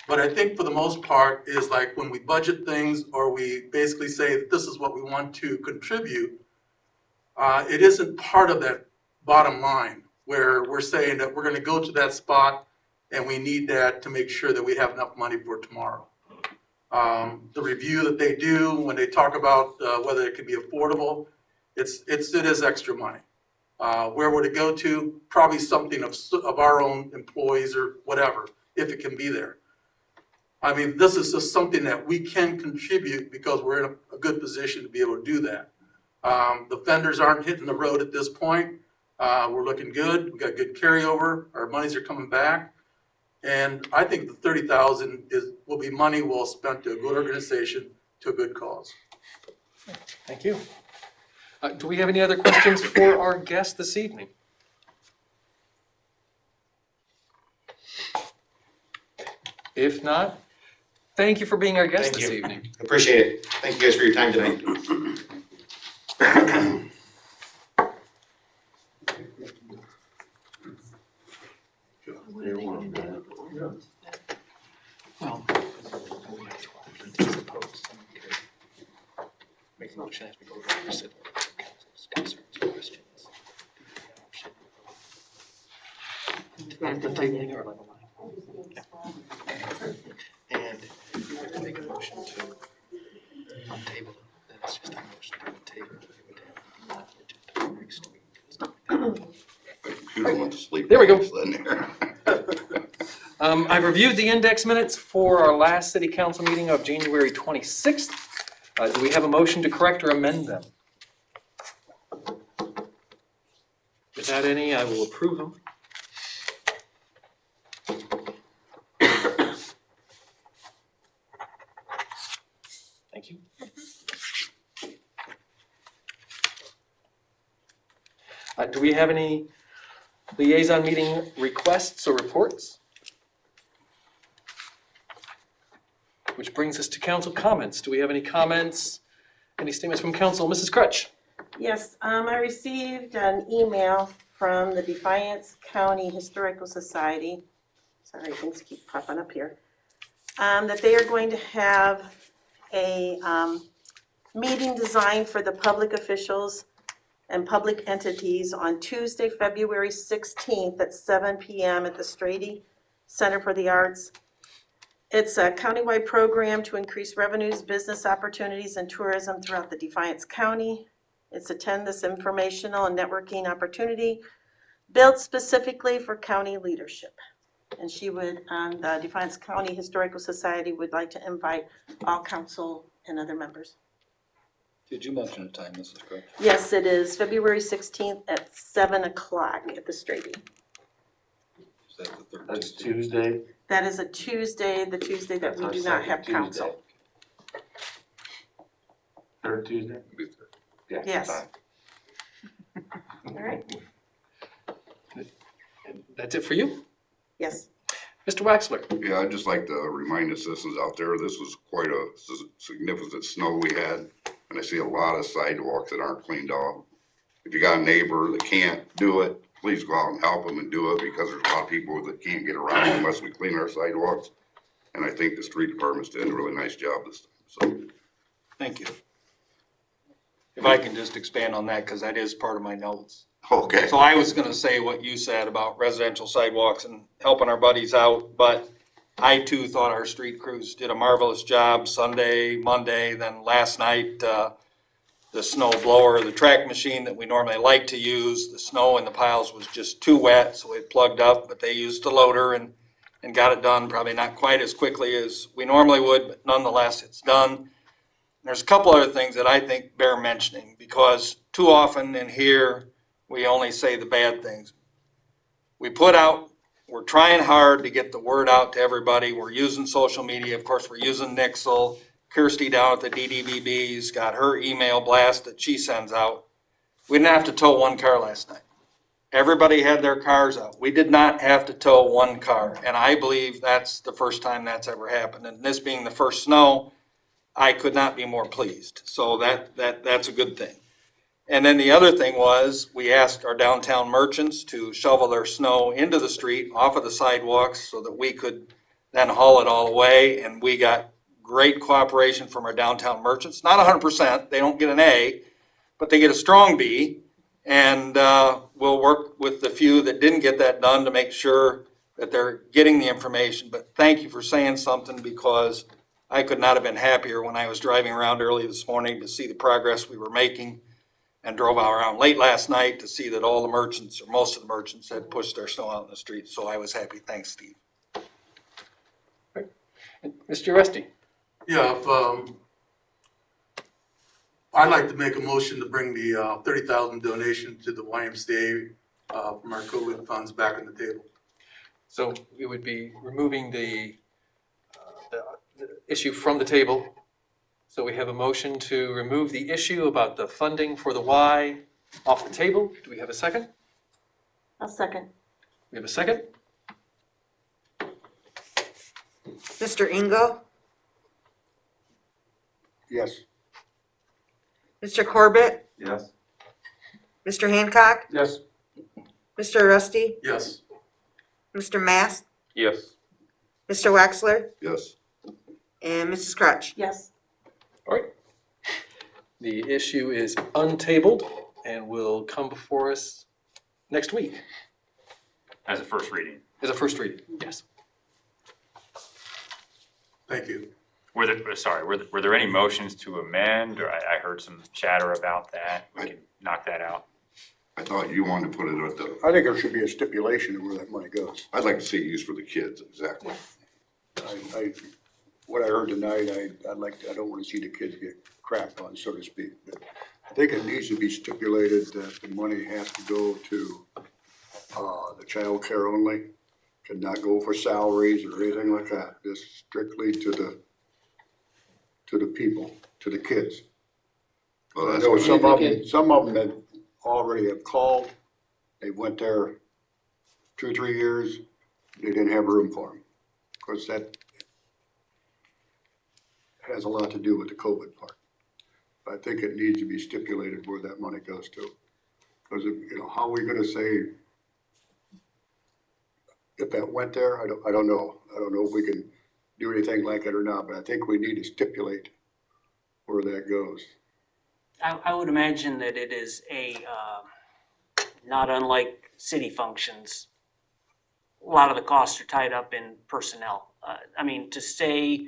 But I think for the most part is like when we budget things or we basically say this is what we want to contribute, it isn't part of that bottom line where we're saying that we're gonna go to that spot and we need that to make sure that we have enough money for tomorrow. The review that they do when they talk about whether it can be affordable, it is extra money. Where would it go to? Probably something of our own employees or whatever, if it can be there. I mean, this is just something that we can contribute because we're in a good position to be able to do that. The vendors aren't hitting the road at this point. We're looking good. We got good carryover. Our monies are coming back. And I think the 30,000 will be money well spent to a good organization, to a good cause. Thank you. Do we have any other questions for our guest this evening? If not, thank you for being our guest Thank this you. evening. Appreciate it. Thank you guys for your time tonight. Make a motion as we go over civil council's concerns, questions. The tabling or level line. And make a motion to untable it, then it's just a motion to table. My computer went to sleep. There we go. Sitting there. I've reviewed the index minutes for our last city council meeting of January 26th. Do we have a motion to correct or amend them? Without any, I will approve them. Thank you. Do we have any liaison meeting requests or reports? Which brings us to council comments. Do we have any comments, any statements from council? Mrs. Crutch? Yes, I received an email from the Defiance County Historical Society. Sorry, things keep popping up here. That they are going to have a meeting designed for the public officials and public entities on Tuesday, February 16th at 7 p.m. at the Strady Center for the Arts. It's a countywide program to increase revenues, business opportunities, and tourism throughout the Defiance County. It's attend this informational and networking opportunity built specifically for county leadership. And she would, the Defiance County Historical Society would like to invite all council and other members. Did you mention a time, Mrs. Crutch? Yes, it is February 16th at 7 o'clock at the Strady. Is that the third That's Tuesday? Tuesday. That is a Tuesday, the Tuesday that That's we our do not second have council. Tuesday. Third Tuesday? Yeah. Yes. fine. All right, That's it for you? yes. Mr. Waxler? Yeah, I'd just like to remind the citizens out there, this was quite a significant snow we had. And I see a lot of sidewalks that aren't cleaned off. If you got a neighbor that can't do it, please go out and help them and do it, because there's a lot of people that can't get around unless we clean our sidewalks. And I think the street department's doing a really nice job this time, so. Thank you. If I can just expand on that, because that is part of my notes. Okay. So I was gonna say what you said about residential sidewalks and helping our buddies out, but I too thought our street crews did a marvelous job Sunday, Monday, then last night, the snow blower, the track machine that we normally like to use, the snow in the piles was just too wet, so it plugged up, but they used the loader and got it done, probably not quite as quickly as we normally would, but nonetheless, it's done. There's a couple other things that I think bear mentioning, because too often in here, we only say the bad things. We put out, we're trying hard to get the word out to everybody. We're using social media. Of course, we're using Nixle. Kirsty down at the DDBB's got her email blast that she sends out. We didn't have to tow one car last night. Everybody had their cars out. We did not have to tow one car. And I believe that's the first time that's ever happened. And this being the first snow, I could not be more pleased. So that's a good thing. And then the other thing was, we asked our downtown merchants to shovel their snow into the street, off of the sidewalks, so that we could then haul it all away. And we got great cooperation from our downtown merchants. Not 100%, they don't get an A, but they get a strong B. And we'll work with the few that didn't get that done to make sure that they're getting the information. But thank you for saying something, because I could not have been happier when I was driving around early this morning to see the progress we were making, and drove around late last night to see that all the merchants, or most of the merchants, had pushed their snow out in the street. So I was happy. Thanks, Steve. Mr. Rusty? Yeah, I'd like to make a motion to bring the 30,000 donation to the YMCA from our COVID funds back on the table. So we would be removing the issue from the table. So we have a motion to remove the issue about the funding for the Y off the table. Do we have a second? I'll second. We have a second? Mr. Engel, Yes. Mr. Corbett, Yes? Mr. Hancock, Yes. Mr. Rusty, Yes. Mr. Mast, Yes. Mr. Wexler, Yes. and Mrs. Crutch. Yes. All right. The issue is untabled and will come before us next week As a first reading. as a first reading. Yes. Thank you. Were there any motions to amend, or I heard some chatter about that? We can knock that out. I thought you wanted to put it at the, I think there should be a stipulation of where that money goes. I'd like to see it used for the kids, exactly. What I heard tonight, I don't wanna see the kids get crapped on, so to speak. But I think it needs to be stipulated that the money has to go to, the child care only. Cannot go for salaries or anything like that, just strictly to the people, to the kids. Well, I that's know what some of them that already have called, they went there 2-3 years, they didn't have room for them. Of course, that has a lot to do with the COVID part. I think it needs to be stipulated where that money goes to. Because, how are we gonna say if that went there? I don't know. I don't know if we can do anything like it or not, but I think we need to stipulate where that goes. I would imagine that it is not unlike city functions. A lot of the costs are tied up in personnel. I mean, to say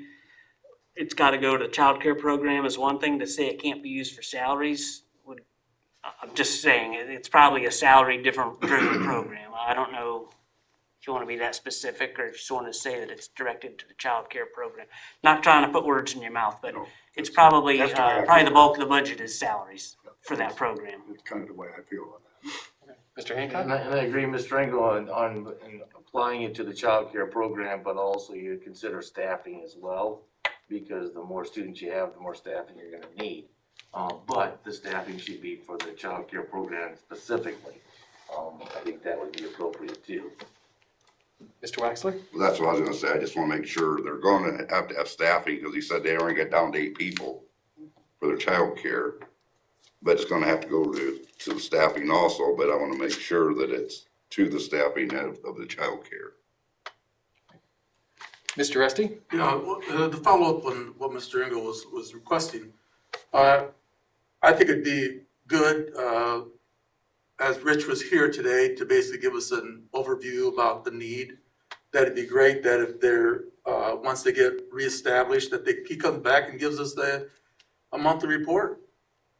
it's gotta go to the child care program is one thing, to say it can't be used for salaries I'm just saying, it's probably a salary driven program. I don't know if you wanna be that specific, or if you just wanna say that it's directed to the child care program. Not trying to put words in your mouth, but No, it's probably, that's the way I probably feel. the bulk of the budget is salaries for that program. That's kind of the way I feel on that. Mr. Hancock? And I agree, Mr. Engel, on applying it to the child care program, but also you consider staffing as well, because the more students you have, the more staffing you're gonna need. But the staffing should be for the child care program specifically. I think that would be appropriate too. Mr. Waxler? Well, that's what I was gonna say, I just wanna make sure they're gonna have to have staffing, because he said they only got down to 8 people for their childcare. But it's gonna have to go to the staffing also, but I wanna make sure that it's to the staffing of the childcare. Mr. Rusty? Yeah, to follow up on what Mr. Engel was requesting, I think it'd be good, as Rich was here today, to basically give us an overview about the need. That'd be great, that if they're, once they get reestablished, that he comes back and gives us a monthly report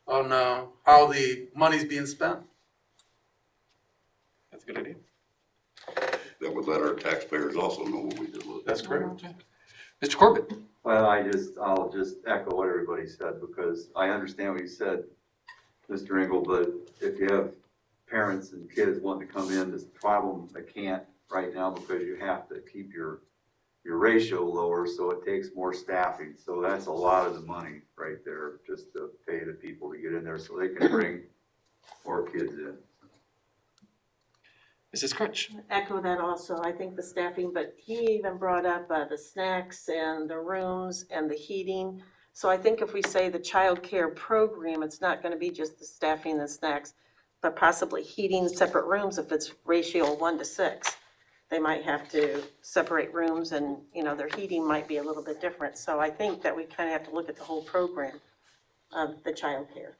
on, how the money's being spent. That's a good idea. That would let our taxpayers also know what we did with it. That's correct. Mr. Corbett? Well, I'll just echo what everybody said, because I understand what you said, Mr. Engel, but if you have parents and kids wanting to come in, this problem, they can't right now because you have to keep your ratio lower, so it takes more staffing. So that's a lot of the money right there, just to pay the people to get in there so they can bring more kids in. Mrs. Crutch? Echo that also, I think the staffing, but he even brought up the snacks and the rooms and the heating. So I think if we say the child care program, it's not gonna be just the staffing and snacks, but possibly heating separate rooms if it's ratio 1-6. They might have to separate rooms and, their heating might be a little bit different. So I think that we kind of have to look at the whole program of the child care.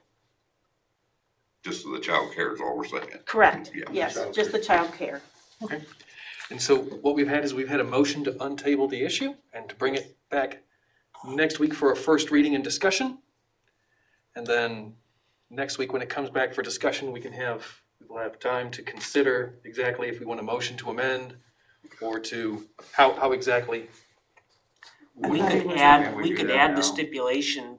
Just the childcare is all we're saying. Correct, Yeah. yes, just the child care. Okay. And so what we've had is we've had a motion to untable the issue and to bring it back next week for a first reading and discussion. And then next week, when it comes back for discussion, we'll have time to consider exactly if we want a motion to amend or to, how exactly. We could Yeah, we we do could that add the now. stipulation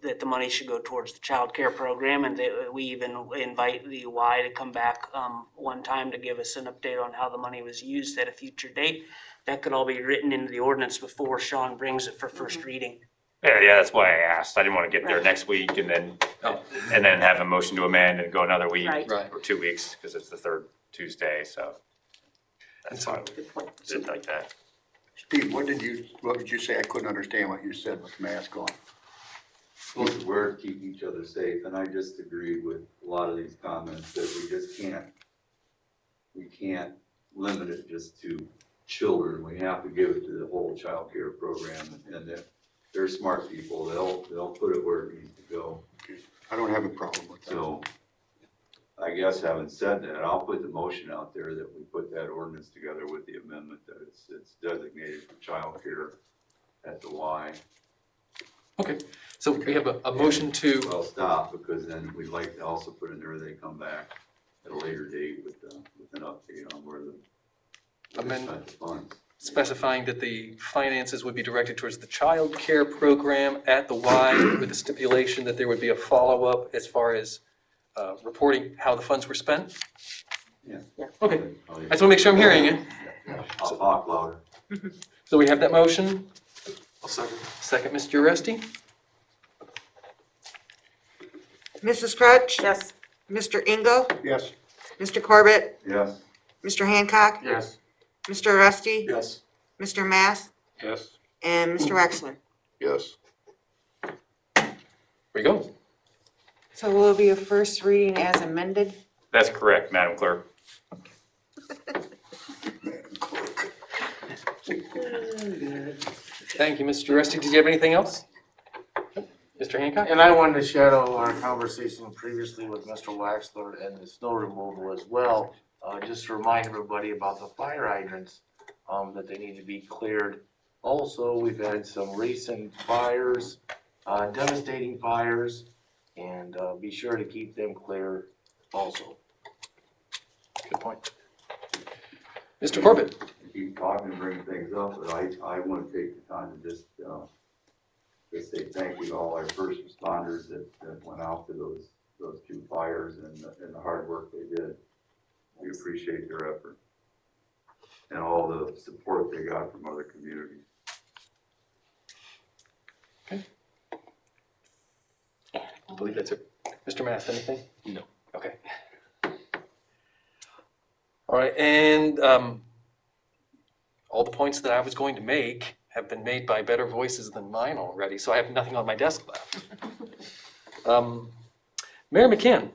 that the money should go towards the child care program, and that we even invite the Y to come back, one time to give us an update on how the money was used at a future date. That could all be written into the ordinance before Sean brings it for first reading. Yeah, that's why I asked. I didn't want to get there next week and then have a motion to amend and go another week Right. Right. or 2 weeks, because it's the third Tuesday, so. That's why Good point. we did it like that. Steve, what did you say? I couldn't understand what you said with the mask on. Supposed to wear to keep each other safe, and I just agreed with a lot of these comments that we can't limit it just to children. We have to give it to the whole child care program, and if they're smart people, they'll put it where it needs to go. I don't have a problem with that. So, I guess having said that, I'll put the motion out there that we put that ordinance together with the amendment that it's designated for childcare at the Y. Okay, so we have a motion to, I'll stop, because then we'd like to also put in there they come back at a later date with an update on where the Amend- spent the funds. specifying that the finances would be directed towards the child care program at the Y with the stipulation that there would be a follow-up as far as reporting how the funds were spent? Yeah. Okay, I just want to make sure I'm hearing you. I'll talk louder. So we have that motion. I'll second. Second, Mr. Uresti? Mrs. Crutch? Yes. Mr. Engel? Yes. Mr. Corbett? Yes. Mr. Hancock? Yes. Mr. Rusty? Yes. Mr. Mass? Yes. And Mr. Wexler? Yes. There we go. So will it be a first reading as amended? That's correct, Madam Clerk. Thank you, Mr. Uresti. Did you have anything else? Mr. Hancock? And I wanted to shadow our conversation previously with Mr. Waxler and the snow removal as well. Just to remind everybody about the fire hydrants, that they need to be cleared. Also, we've had some recent fires, devastating fires, and be sure to keep them clear also. Good point. Mr. Corbett? Keep talking and bringing things up, but I want to take the time to just say thank you to all our first responders that went out to those two fires and the hard work they did. We appreciate their effort and all the support they got from other communities. I believe that's it. Mr. Mass, anything? No. Okay. All right, and all the points that I was going to make have been made by better voices than mine already, so I have nothing on my desk left. Mayor McCann?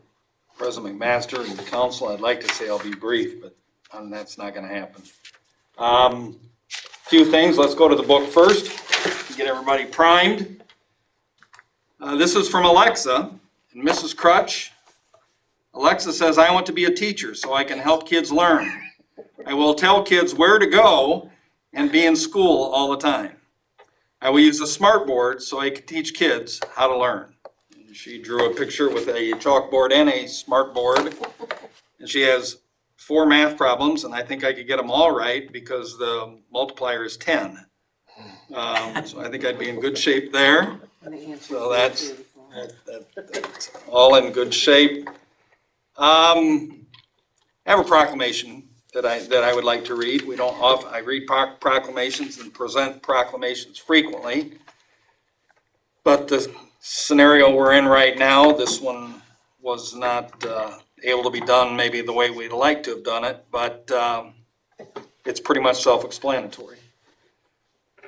President McMaster and the council, I'd like to say I'll be brief, but that's not gonna happen. Few things, let's go to the book first, get everybody primed. This is from Alexa and Mrs. Crutch. Alexa says, I want to be a teacher so I can help kids learn. I will tell kids where to go and be in school all the time. I will use a smart board so I can teach kids how to learn. And she drew a picture with a chalkboard and a smart board. And she has 4 math problems, and I think I could get them all right because the multiplier is 10. So I think I'd be in good shape there. So that's all in good shape. I have a proclamation that I would like to read. I read proclamations and present proclamations frequently. But the scenario we're in right now, this one was not able to be done maybe the way we'd like to have done it, but it's pretty much self-explanatory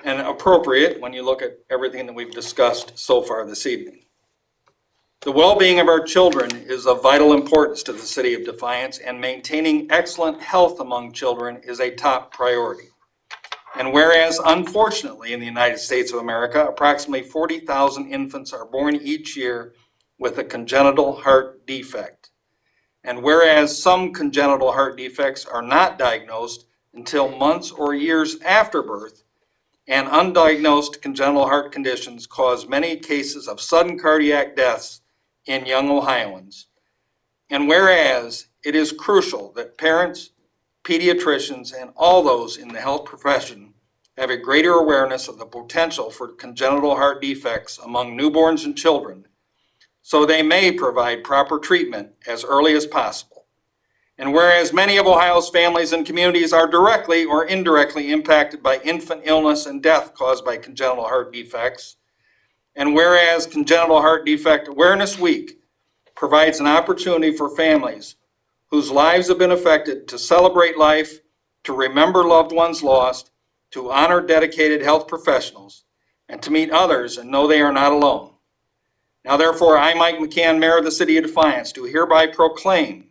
and appropriate when you look at everything that we've discussed so far this evening. The well-being of our children is of vital importance to the city of Defiance, and maintaining excellent health among children is a top priority. And whereas, unfortunately, in the United States of America, approximately 40,000 infants are born each year with a congenital heart defect. And whereas some congenital heart defects are not diagnosed until months or years after birth, and undiagnosed congenital heart conditions cause many cases of sudden cardiac deaths in young Ohioans. And whereas it is crucial that parents, pediatricians, and all those in the health profession have a greater awareness of the potential for congenital heart defects among newborns and children, so they may provide proper treatment as early as possible. And whereas many of Ohio's families and communities are directly or indirectly impacted by infant illness and death caused by congenital heart defects, and whereas Congenital Heart Defect Awareness Week provides an opportunity for families whose lives have been affected to celebrate life, to remember loved ones lost, to honor dedicated health professionals, and to meet others and know they are not alone. Now therefore, I, Mike McCann, Mayor of the City of Defiance, do hereby proclaim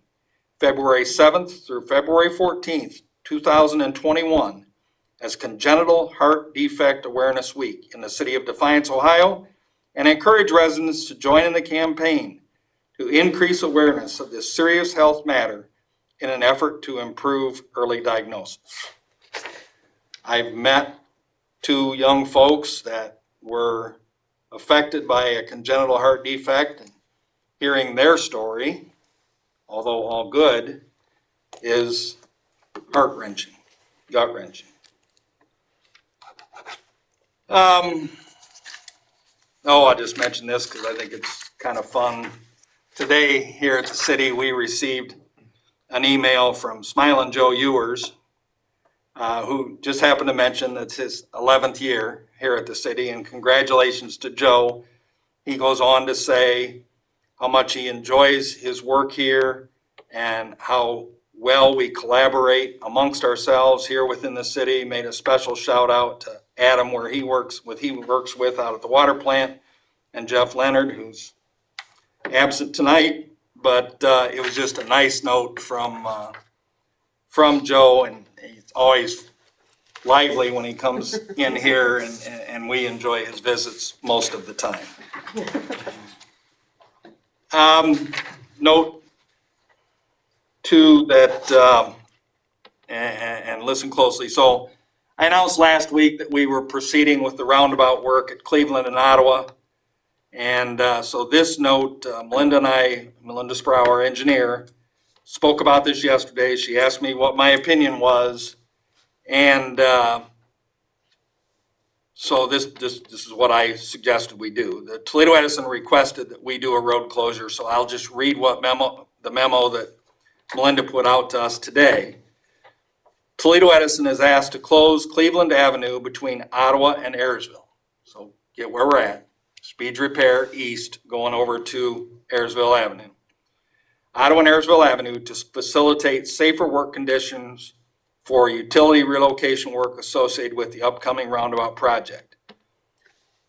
February 7th through February 14th, 2021 as Congenital Heart Defect Awareness Week in the City of Defiance, Ohio, and encourage residents to join in the campaign to increase awareness of this serious health matter in an effort to improve early diagnosis. I've met two young folks that were affected by a congenital heart defect, and hearing their story, although all good, is heart-wrenching, gut-wrenching. I'll just mention this because I think it's kind of fun. Today here at the city, we received an email from Smilin' Joe Ewers, who just happened to mention it's his 11th year here at the city, and congratulations to Joe. He goes on to say how much he enjoys his work here and how well we collaborate amongst ourselves here within the city. Made a special shout out to Adam where he works with out at the water plant, and Jeff Leonard, who's absent tonight, but it was just a nice note from Joe, and he's always lively when he comes in here, and we enjoy his visits most of the time. Note too that, and listen closely. So I announced last week that we were proceeding with the roundabout work at Cleveland and Ottawa. And so this note, Melinda Sproul, our engineer, spoke about this yesterday. She asked me what my opinion was. And so this is what I suggested we do. The Toledo Edison requested that we do a road closure. So I'll just read the memo that Melinda put out to us today. Toledo Edison is asked to close Cleveland Avenue between Ottawa and Ayersville. So get where we're at. Speed repair east going over to Ayersville Avenue. Ottawa and Ayersville Avenue to facilitate safer work conditions for utility relocation work associated with the upcoming roundabout project.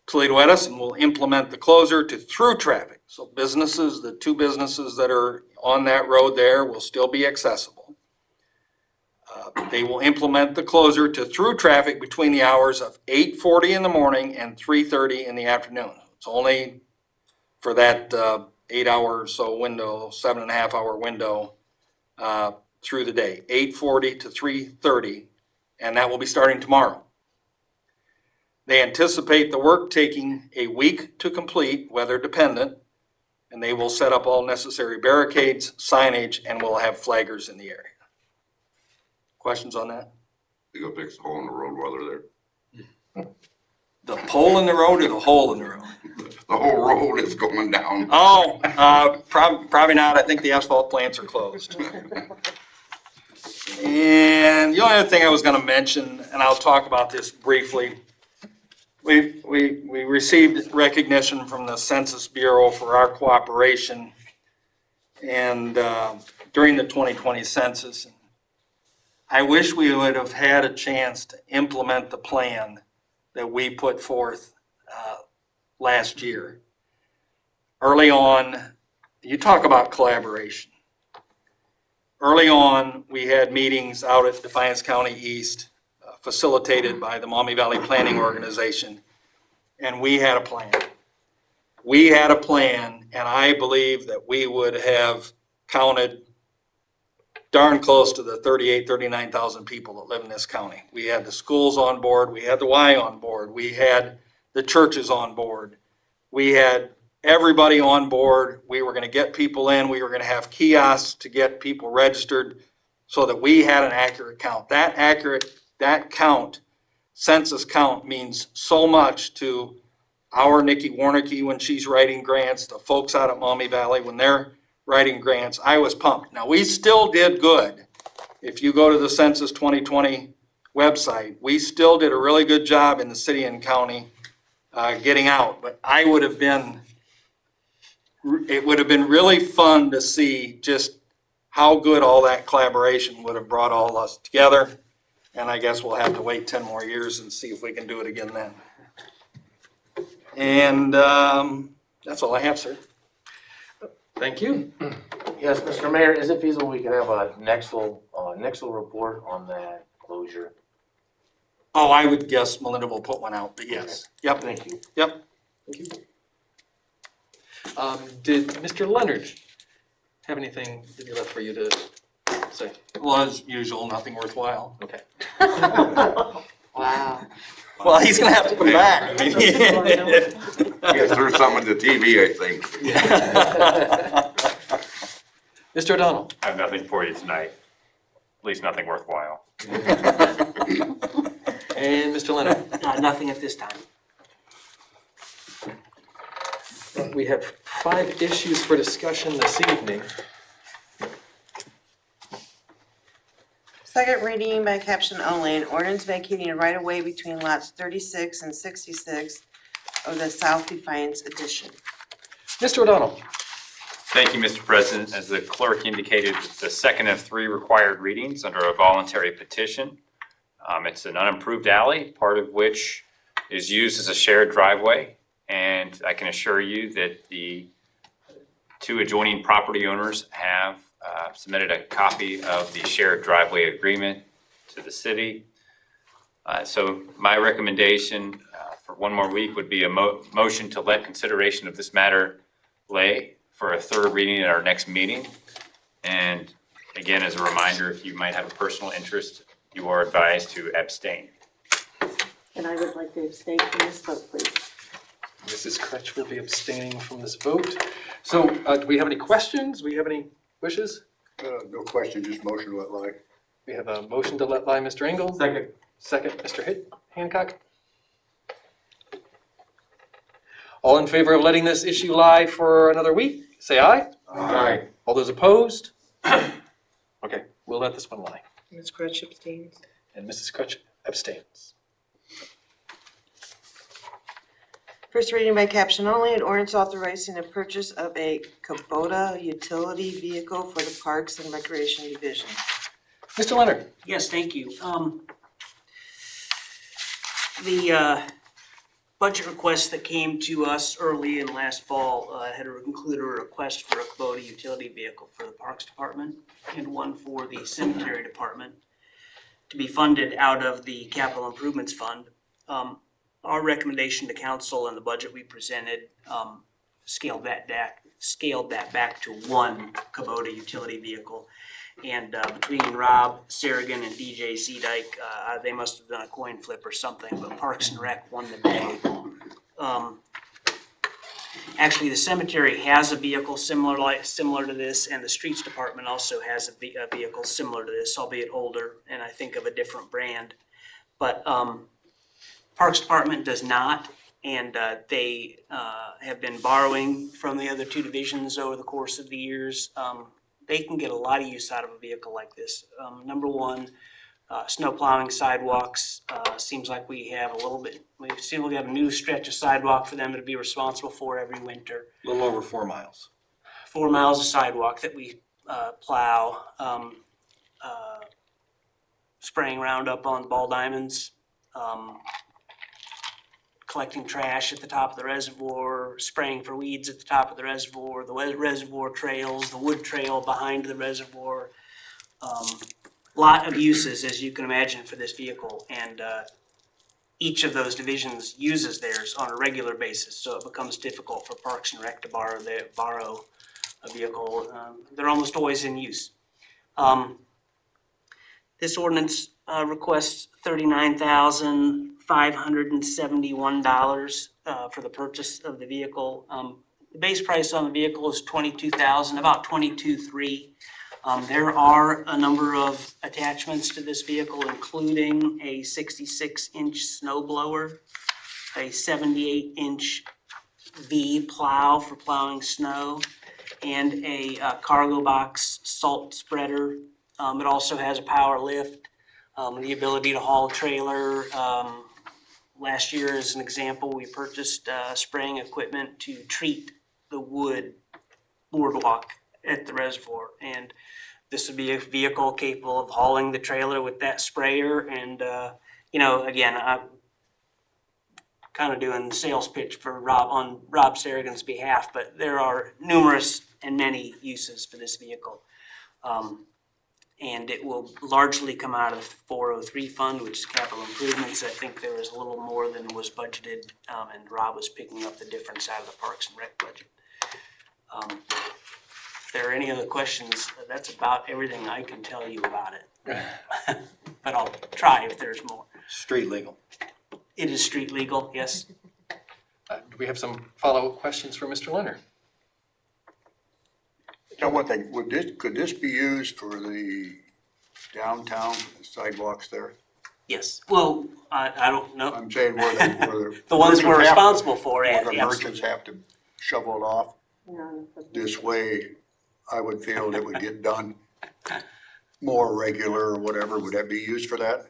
Toledo Edison will implement the closure to through traffic. So businesses, the two businesses that are on that road there will still be accessible. They will implement the closure to through traffic between the hours of 8:40 in the morning and 3:30 in the afternoon. It's only for that 8-hour or so window, 7.5-hour window through the day, 8:40 to 3:30, and that will be starting tomorrow. They anticipate the work taking a week to complete, weather dependent, and they will set up all necessary barricades, signage, and will have flaggers in the area. Questions on that? You go fix the hole in the road while they're there. The pole in the road or the hole in the road? The whole road is going down. Oh, probably not. I think the asphalt plants are closed. And the only other thing I was gonna mention, and I'll talk about this briefly, we received recognition from the Census Bureau for our cooperation and during the 2020 census. I wish we would have had a chance to implement the plan that we put forth last year. Early on, you talk about collaboration. Early on, we had meetings out at Defiance County East, facilitated by the Maumee Valley Planning Organization, and we had a plan. We had a plan, and I believe that we would have counted darn close to the 39,000 people that live in this county. We had the schools on board, we had the Y on board, we had the churches on board, we had everybody on board. We were gonna get people in, we were gonna have kiosks to get people registered so that we had an accurate count. That count, census count, means so much to our Nikki Warnicki when she's writing grants, the folks out at Maumee Valley when they're writing grants. I was pumped. Now, we still did good. If you go to the Census 2020 website, we still did a really good job in the city and county getting out. But it would have been really fun to see just how good all that collaboration would have brought all of us together. And I guess we'll have to wait 10 more years and see if we can do it again then. And that's all I have, sir. Thank you. Yes, Mr. Mayor, is it feasible we can have a Nixle report on that closure? Oh, I would guess Melinda will put one out, but yes. Yep, Thank you. yep. Thank you. Did Mr. Leonard have anything that he left for you to say? Well, as usual, nothing worthwhile. Okay. Wow. Well, he's gonna have to come back. I guess there's something on the TV, I think. Mr. O'Donnell? I have nothing for you tonight, at least nothing worthwhile. And Mr. Leonard? Nothing at this time. We have 5 issues for discussion this evening. Second reading by caption only, an ordinance vacating a right-of-way between lots 36 and 66 of the South Defiance Edition. Mr. O'Donnell? Thank you, Mr. President. As the clerk indicated, it's the second of 3 required readings under a voluntary petition. It's an unimproved alley, part of which is used as a shared driveway. And I can assure you that the 2 adjoining property owners have submitted a copy of the shared driveway agreement to the city. So my recommendation for one more week would be a motion to let consideration of this matter lay for a 3rd reading at our next meeting. And again, as a reminder, if you might have a personal interest, you are advised to abstain. And I would like to abstain from this vote, please. Mrs. Kretsch will be abstaining from this vote. So do we have any questions? Do we have any wishes? No question, just motion to let lie. We have a motion to let lie, Mr. Engel. Second. Second, Mr. Hancock. All in favor of letting this issue lie for another week, say aye. Aye. All those opposed? Okay, we'll let this one lie. Ms. Cratch abstains. And Mrs. Kretsch abstains. First reading by caption only, an ordinance authorizing the purchase of a Kubota utility vehicle for the Parks and Recreation Division. Mr. Leonard? Yes, thank you. The budget request that came to us early in last fall had included a request for a Kubota utility vehicle for the Parks Department and one for the Cemetery Department to be funded out of the Capital Improvements Fund. Our recommendation to council and the budget we presented scaled that back to one Kubota utility vehicle. And between Rob Sarrigan and DJ Zedike, they must have done a coin flip or something, but Parks and Rec won the day. Actually, the cemetery has a vehicle similar to this, and the streets department also has a vehicle similar to this, albeit older, and I think of a different brand. But Parks Department does not, and they have been borrowing from the other 2 divisions over the course of the years. They can get a lot of use out of a vehicle like this. Number one, snow plowing sidewalks, seems like we have a new stretch of sidewalk for them to be responsible for every winter. A little over 4 miles. 4 miles of sidewalk that we plow, spraying Roundup on ball diamonds, collecting trash at the top of the reservoir, spraying for weeds at the top of the reservoir, the reservoir trails, the wood trail behind the reservoir. Lot of uses, as you can imagine, for this vehicle, and each of those divisions uses theirs on a regular basis, so it becomes difficult for Parks and Rec to borrow a vehicle. They're almost always in use. This ordinance requests $39,571 for the purchase of the vehicle. The base price on the vehicle is $22,000, about $22,300. There are a number of attachments to this vehicle, including a 66-inch snow blower, a 78-inch V plow for plowing snow, and a cargo box salt spreader. It also has a power lift, the ability to haul a trailer. Last year, as an example, we purchased spraying equipment to treat the wood boardwalk at the reservoir. And this would be a vehicle capable of hauling the trailer with that sprayer and, again, I'm kind of doing the sales pitch for Rob Sarrigan's behalf, but there are numerous and many uses for this vehicle. And it will largely come out of the 403 fund, which is capital improvements. I think there was a little more than was budgeted, and Rob was picking up the difference out of the Parks and Rec budget. If there are any other questions, that's about everything I can tell you about it. But I'll try if there's more. Street legal. It is street legal, yes. Do we have some follow-up questions for Mr. Leonard? Now, one thing, could this be used for the downtown sidewalks there? Yes. Well, I don't know. I'm saying where the. The ones we're merchants have to- responsible for, Where the yeah, merchants have to shovel it off. This way, I would feel it would get done more regular or whatever. Would that be used for that?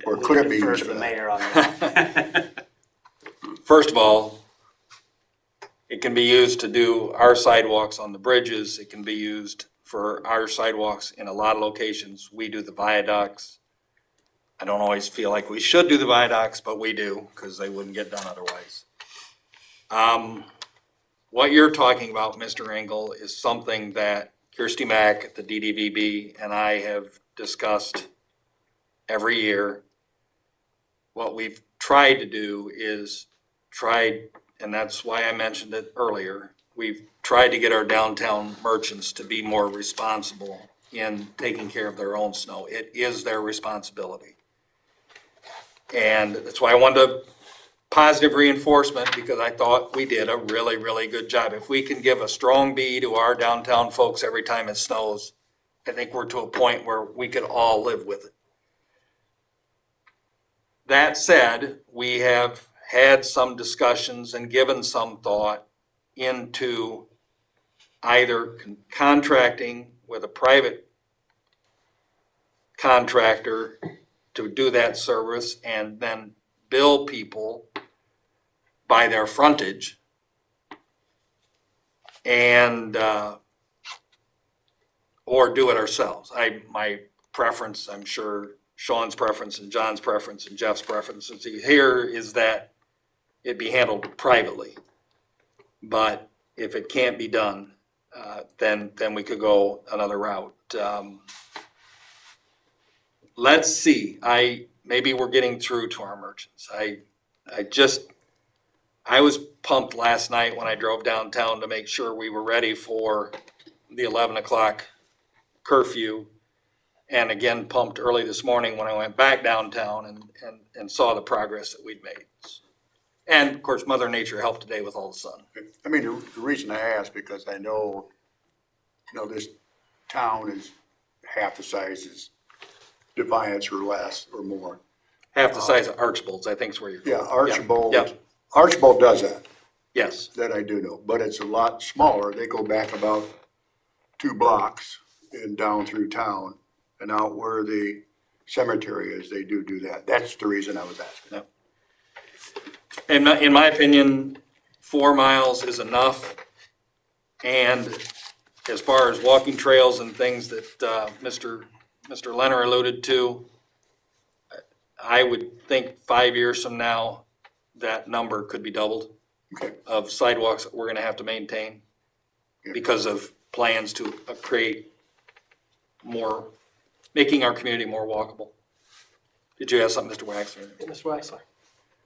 Or could it be used First, for the that? mayor on that. First of all, it can be used to do our sidewalks on the bridges. It can be used for our sidewalks in a lot of locations. We do the viaducts. I don't always feel like we should do the viaducts, but we do because they wouldn't get done otherwise. What you're talking about, Mr. Engel, is something that Kirsty Mack at the DDVB and I have discussed every year. What we've tried to do is and that's why I mentioned it earlier, we've tried to get our downtown merchants to be more responsible in taking care of their own snow. It is their responsibility. And that's why I wanted a positive reinforcement, because I thought we did a really, really good job. If we can give a strong B to our downtown folks every time it snows, I think we're to a point where we could all live with it. That said, we have had some discussions and given some thought into either contracting with a private contractor to do that service and then bill people by their frontage. And, or do it ourselves. My preference, I'm sure Sean's preference and John's preference and Jeff's preference here is that it be handled privately. But if it can't be done, then we could go another route. Let's see, maybe we're getting through to our merchants. I was pumped last night when I drove downtown to make sure we were ready for the 11 o'clock curfew. And again, pumped early this morning when I went back downtown and saw the progress that we'd made. And of course, Mother Nature helped today with all the sun. I mean, the reason I ask, because I know, this town is half the size as Defiance or less or more. Half the size of Archibald's, I think is where you're going. Yeah, Archibald, Yeah. Archibald does that, Yes, that I do know, but it's a lot smaller. They go back about 2 blocks and down through town and out where the cemetery is, they do that. That's the reason I was asking. in my opinion, 4 miles is enough. And as far as walking trails and things that Mr. Leonard alluded to, I would think 5 years from now, that number could be doubled Okay. of sidewalks that we're gonna have to maintain because of plans to create more, making our community more walkable. Did you have something, Mr. Waxler? Mr. Waxler?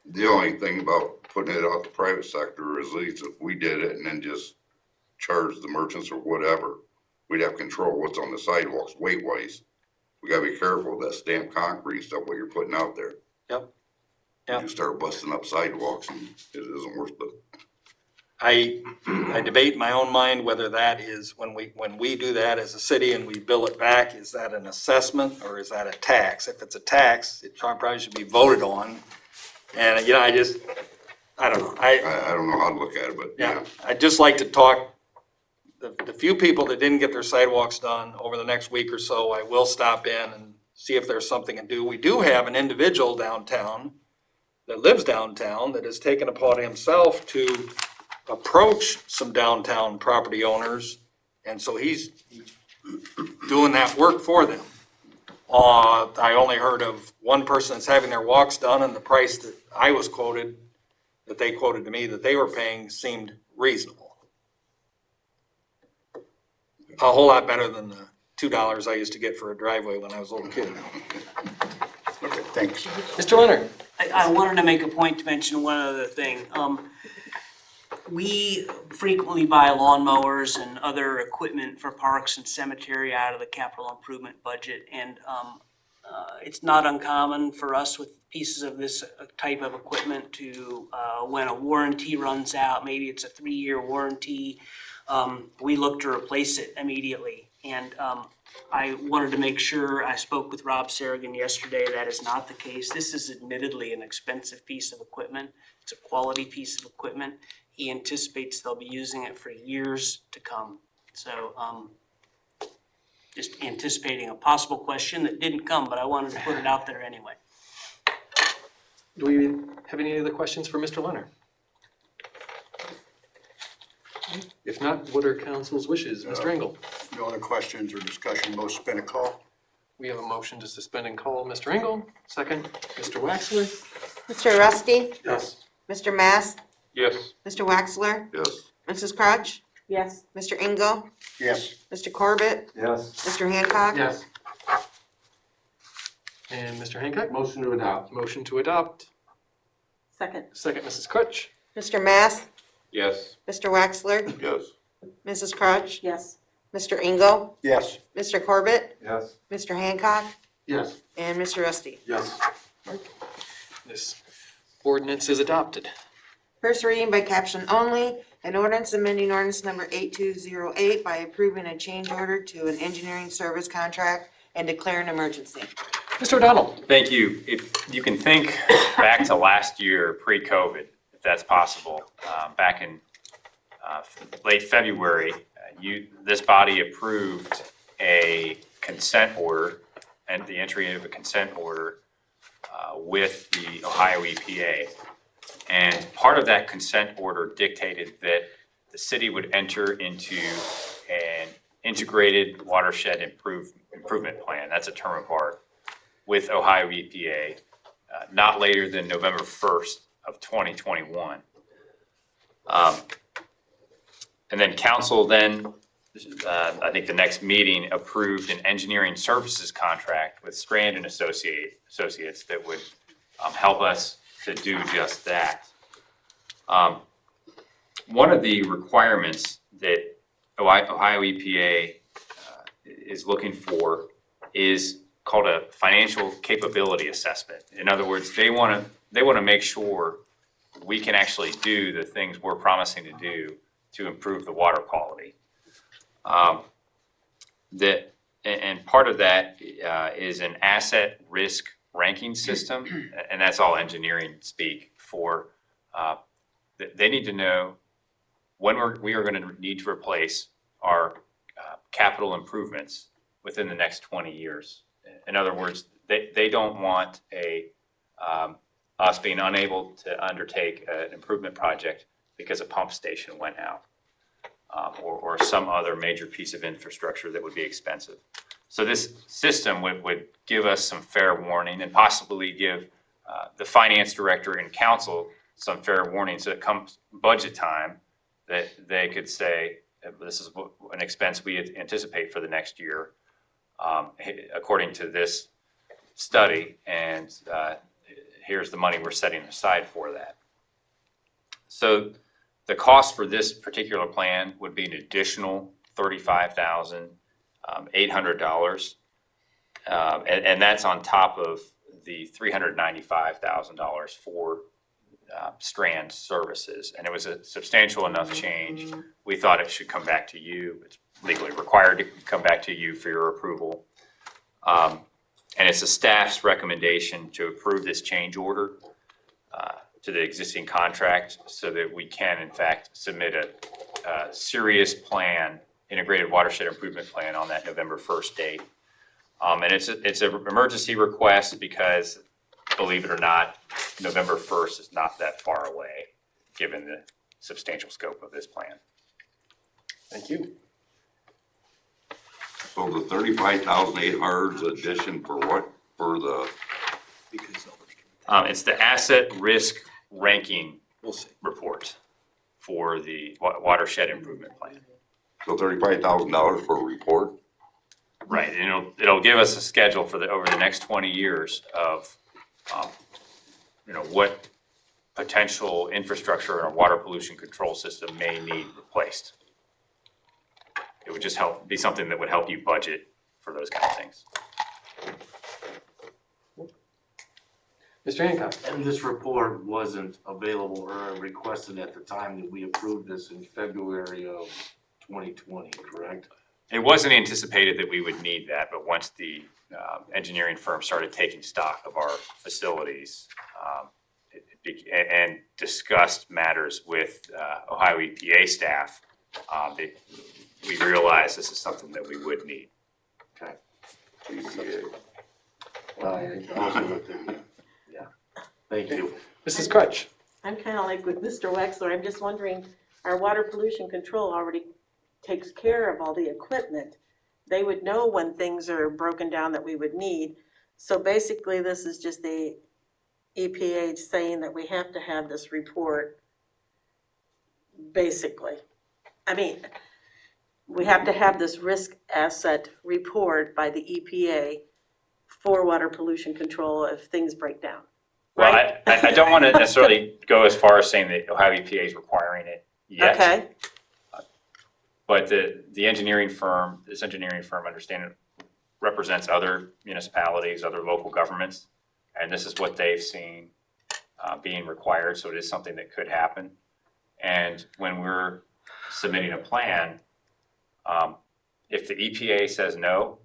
The only thing about putting it out the private sector is at least if we did it and then just charge the merchants or whatever, we'd have control what's on the sidewalks weight wise. We gotta be careful of that stamped concrete stuff, what you're putting out there. Yep. Yep. You start busting up sidewalks and it isn't worth the. I debate in my own mind whether that is, when we do that as a city and we bill it back, is that an assessment or is that a tax? If it's a tax, it probably should be voted on. And, I don't know. I don't know how to look at it, but yeah. I'd just like to talk, the few people that didn't get their sidewalks done over the next week or so, I will stop in and see if there's something to do. We do have an individual downtown that lives downtown that has taken upon himself to approach some downtown property owners. And so he's doing that work for them. I only heard of one person that's having their walks done, and the price that I was quoted, that they quoted to me that they were paying seemed reasonable. A whole lot better than the $2 I used to get for a driveway when I was a little kid. Okay, thanks. Mr. Leonard? I wanted to make a point to mention one other thing. We frequently buy lawnmowers and other equipment for parks and cemetery out of the capital improvement budget. And it's not uncommon for us with pieces of this type of equipment to, when a warranty runs out, maybe it's a 3-year warranty, we look to replace it immediately. And I wanted to make sure, I spoke with Rob Sarragan yesterday, that is not the case. This is admittedly an expensive piece of equipment. It's a quality piece of equipment. He anticipates they'll be using it for years to come. So just anticipating a possible question that didn't come, but I wanted to put it out there anyway. Do we have any other questions for Mr. Leonard? If not, what are council's wishes? Mr. Engel? No other questions or discussion, we'll suspend a call. We have a motion to suspend and call. Mr. Engel, second. Mr. Waxler? Mr. Rusty? Yes. Mr. Mass? Yes. Mr. Waxler? Yes. Mrs. Crutch? Yes. Mr. Engel? Yes. Mr. Corbett? Yes. Mr. Hancock? Yes. And Mr. Hancock? Motion to adopt. Motion to adopt. Second. Second, Mrs. Crutch? Mr. Mass? Yes. Mr. Waxler? Yes. Mrs. Crutch? Yes. Mr. Engel? Yes. Mr. Corbett? Yes. Mr. Hancock? Yes. And Mr. Rusty? Yes. This ordinance is adopted. First reading by caption only, an ordinance amending ordinance number 8208 by approving a change order to an engineering service contract and declaring an emergency. Mr. O'Donnell? Thank you. If you can think back to last year, pre-COVID, if that's possible, back in late February, this body approved a consent order and the entry of a consent order with the Ohio EPA. And part of that consent order dictated that the city would enter into an integrated watershed improvement plan, that's a term of art, with Ohio EPA, not later than November 1st of 2021. And then council then, I think the next meeting approved an engineering services contract with Strand and Associates that would help us to do just that. One of the requirements that Ohio EPA is looking for is called a financial capability assessment. In other words, they want to make sure we can actually do the things we're promising to do to improve the water quality. And part of that is an asset risk ranking system, and that's all engineering speak for. They need to know when we are going to need to replace our capital improvements within the next 20 years. In other words, they don't want us being unable to undertake an improvement project because a pump station went out, or some other major piece of infrastructure that would be expensive. So this system would give us some fair warning and possibly give the finance director and council some fair warning, so it comes budget time that they could say, this is an expense we anticipate for the next year, according to this study, and here's the money we're setting aside for that. So the cost for this particular plan would be an additional $35,800, and that's on top of the $395,000 for Strand services, and it was a substantial enough change. We thought it should come back to you. It's legally required to come back to you for your approval. And it's the staff's recommendation to approve this change order to the existing contract so that we can in fact submit a serious plan, integrated watershed improvement plan on that November 1st date. And it's an emergency request because, believe it or not, November 1st is not that far away, given the substantial scope of this plan. Thank you. So the 35,800 is addition for what, for the, It's the asset risk ranking We'll see. report for the watershed improvement plan. so $35,000 for a report? Right, and it'll give us a schedule for over the next 20 years of, what potential infrastructure in a water pollution control system may need replaced. It would just be something that would help you budget for those kind of things. Mr. Hancock? And this report wasn't available or requested at the time that we approved this in February of 2020, correct? It wasn't anticipated that we would need that, but once the engineering firm started taking stock of our facilities and discussed matters with Ohio EPA staff, we realized this is something that we would need. Okay. I also looked at it. Yeah. Thank you. Mrs. Crutch? I'm kind of like with Mr. Wexler, I'm just wondering, our water pollution control already takes care of all the equipment. They would know when things are broken down that we would need. So basically, this is just the EPA saying that we have to have this report, basically. I mean, we have to have this risk asset report by the EPA for water pollution control if things break down. Well, Right? I don't want to necessarily go as far as saying that Ohio EPA is requiring it yet. Okay, But the engineering firm, this engineering firm, understand it represents other municipalities, other local governments, and this is what they've seen being required, so it is something that could happen. And when we're submitting a plan, if the EPA says no,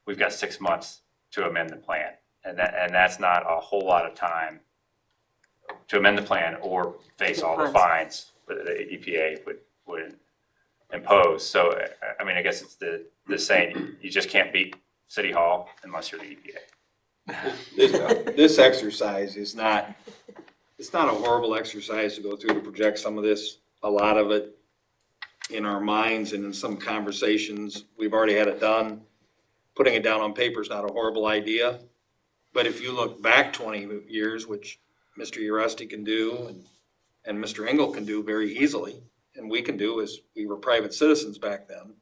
we've got 6 months to amend the plan. And that's not a whole lot of time to amend the plan or face all the fines that the EPA would impose. So, I mean, I guess it's the saying, you just can't beat City Hall unless you're the EPA. This exercise is not, it's not a horrible exercise to go through to project some of this. A lot of it in our minds and in some conversations, we've already had it done. Putting it down on paper is not a horrible idea. But if you look back 20 years, which Mr. Uresti can do and Mr. Engel can do very easily, and we can do as we were private citizens back then.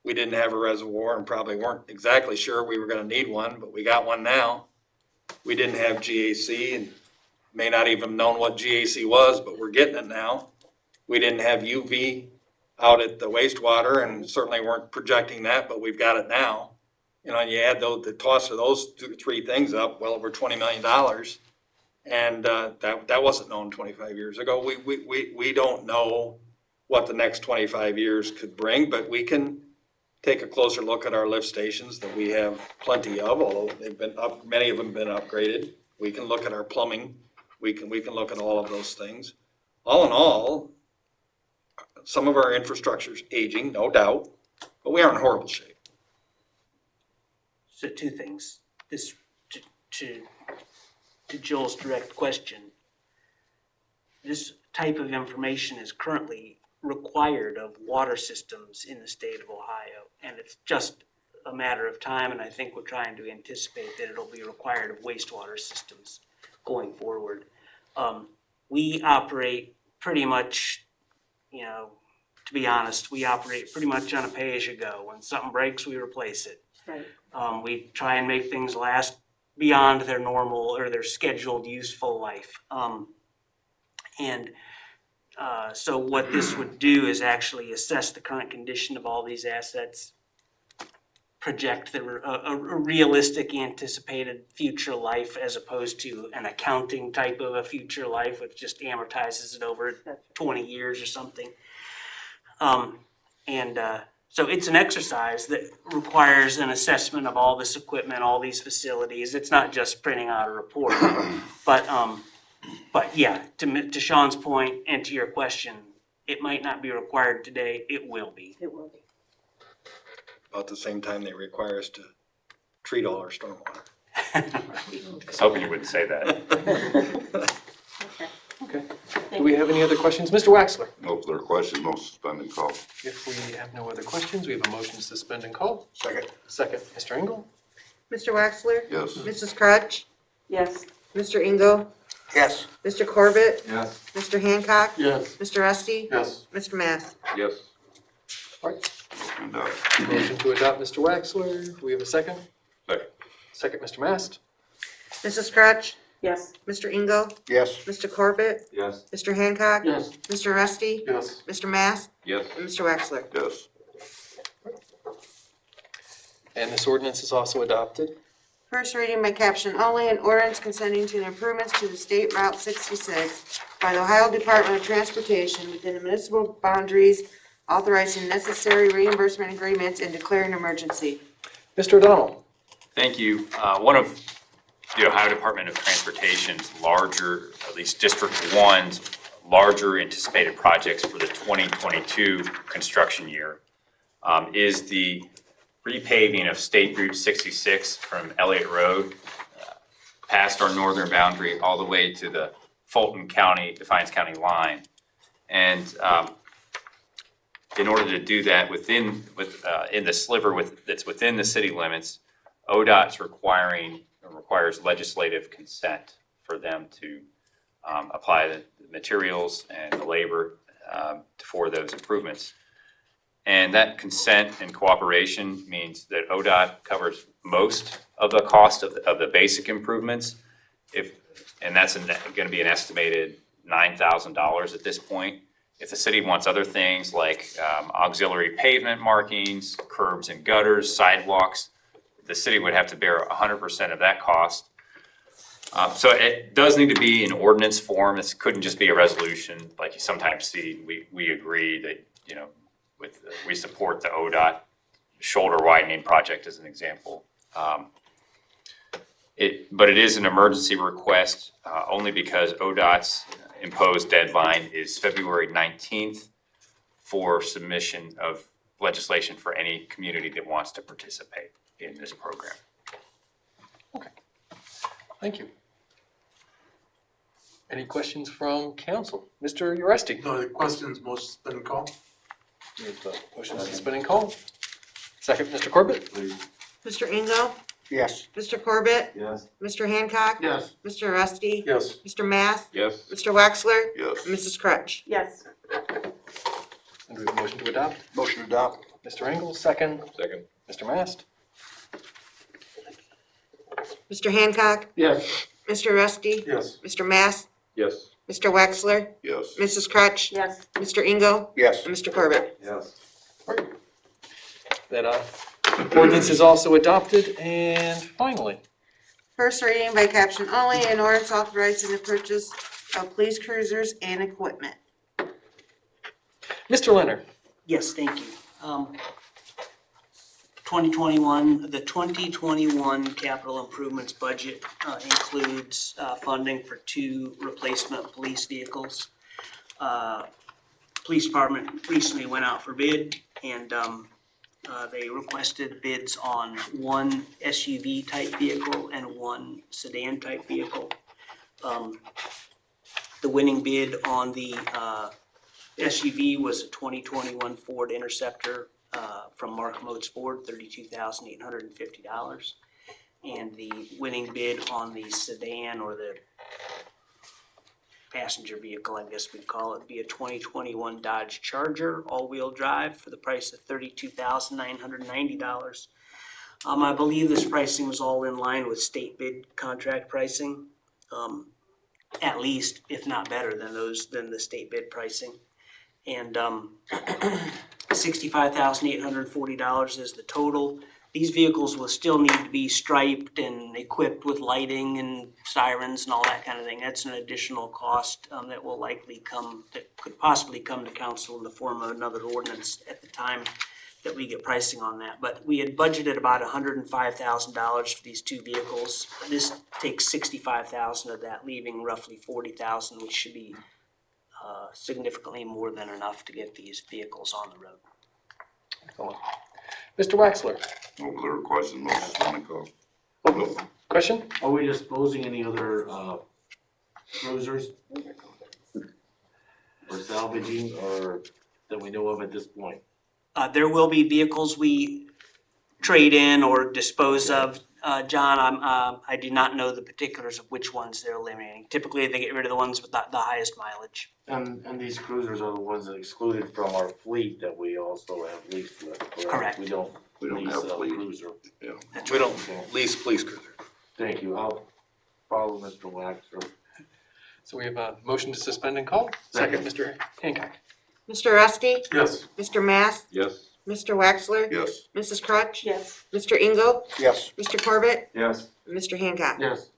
We didn't have a reservoir and probably weren't exactly sure we were gonna need one, but we got one now. We didn't have GAC and may not even known what GAC was, but we're getting it now. We didn't have UV out at the wastewater and certainly weren't projecting that, but we've got it now. You know, and you add the cost of those 2 or 3 things up, well over $20 million. And that wasn't known 25 years ago. We don't know what the next 25 years could bring, but we can take a closer look at our lift stations that we have plenty of, although they've been many of them have been upgraded. We can look at our plumbing. We can look at all of those things. All in all, some of our infrastructure's aging, no doubt, but we aren't in horrible shape. So 2 things. This, to Joel's direct question, this type of information is currently required of water systems in the state of Ohio. And it's just a matter of time, and I think we're trying to anticipate that it'll be required of wastewater systems going forward. We operate pretty much, to be honest, we operate pretty much on a pay-as-you-go. When something breaks, we replace it. right. We try and make things last beyond their normal or their scheduled useful life. So what this would do is actually assess the current condition of all these assets, project a realistic anticipated future life as opposed to an accounting type of a future life, which just amortizes it over 20 years or something. So it's an exercise that requires an assessment of all this equipment, all these facilities. It's not just printing out a report. But yeah, to Sean's point and to your question, it might not be required today, it will be. It will be. About the same time they require us to treat all our stormwater. I was hoping you wouldn't say that. Okay. Do we have any other questions? Mr. Waxler? No further questions, no suspend and call. If we have no other questions, we have a motion to suspend and call. Second. Second, Mr. Engel? Mr. Wexler? Yes. Mrs. Crutch? Yes. Mr. Engel? Yes. Mr. Corbett? Yes. Mr. Hancock? Yes. Mr. Rusty? Yes. Mr. Mass? Yes. All right, And, uh, motion to adopt, Mr. Waxler. We have a second? Second. Second, Mr. Mast? Mrs. Crutch? Yes. Mr. Engel? Yes. Mr. Corbett? Yes. Mr. Hancock? Yes. Mr. Rusty? Yes. Mr. Mass? Yes. And Mr. Wexler? yes. And this ordinance is also adopted. First reading by caption only, an ordinance consenting to the improvements to the State Route 66 by the Ohio Department of Transportation within the municipal boundaries, authorizing necessary reimbursement agreements and declaring an emergency. Mr. O'Donnell? Thank you. One of the Ohio Department of Transportation's larger, at least District 1's larger anticipated projects for the 2022 construction year is the repaving of State Route 66 from Elliott Road past our northern boundary all the way to the Fulton County, Defiance County line. And in order to do that in the sliver that's within the city limits, ODOT's requires legislative consent for them to apply the materials and the labor for those improvements. And that consent and cooperation means that ODOT covers most of the cost of the basic improvements. And that's gonna be an estimated $9,000 at this point. If the city wants other things like auxiliary pavement markings, curbs and gutters, sidewalks, the city would have to bear 100% of that cost. So it does need to be in ordinance form. This couldn't just be a resolution like you sometimes see. We agree that, we support the ODOT shoulder widening project as an example. But it is an emergency request only because ODOT's imposed deadline is February 19th for submission of legislation for any community that wants to participate in this program. Thank you. Any questions from council? Mr. Uresti? No other questions, motion suspend and call. We have a motion to suspend and call. Second, Mr. Corbett? Please. Mr. Engel? Yes. Mr. Corbett? Yes. Mr. Hancock? Yes. Mr. Rusty? Yes. Mr. Mass? Yes. Mr. Wexler? Yes. And Mrs. Crutch? Yes. And we have a motion to adopt. Motion to adopt. Mr. Engel, second. Second. Mr. Mast? Mr. Hancock? Yes. Mr. Rusty? Yes. Mr. Mass? Yes. Mr. Wexler? Yes. Mrs. Crutch? Yes. Mr. Engel? Yes. And Mr. Corbett? Yes. That ordinance is also adopted. And finally, First reading by caption only, an ordinance authorizing the purchase of police cruisers and equipment. Mr. Leonard? Yes, thank you. 2021, the 2021 capital improvements budget includes funding for 2 replacement police vehicles. Police department recently went out for bid and they requested bids on 1 SUV type vehicle and 1 sedan type vehicle. The winning bid on the SUV was a 2021 Ford Interceptor from Mark Modes Ford, $32,850. And the winning bid on the sedan or the passenger vehicle, I guess we'd call it, be a 2021 Dodge Charger all-wheel drive for the price of $32,990. I believe this pricing was all in line with state bid contract pricing, at least, if not better than the state bid pricing. And $65,840 is the total. These vehicles will still need to be striped and equipped with lighting and sirens and all that kind of thing. That's an additional cost that will likely could possibly come to council in the form of another ordinance at the time that we get pricing on that. But we had budgeted about $105,000 for these 2 vehicles. This takes $65,000 of that, leaving roughly $40,000, which should be significantly more than enough to get these vehicles on the road. Mr. Waxler? No other questions, no suspend and call. Question? Are we disposing any other cruisers? Or for salvaging or that we know of at this point? There will be vehicles we trade in or dispose of. John, I do not know the particulars of which ones they're eliminating. Typically, they get rid of the ones with the highest mileage. And these cruisers are the ones that excluded from our fleet that we also have leased with, correct? Correct. We don't We don't lease have a fleet. cruiser. We don't lease police cruiser. Thank you. I'll follow Mr. Waxer. So we have a motion to suspend and call. Second, Mr. Hancock. Mr. Rusty? Yes. Mr. Mass? Yes. Mr. Wexler? Yes. Mrs. Crutch? Yes. Mr. Engel? Yes. Mr. Corbett? Yes. Mr. Hancock? Yes.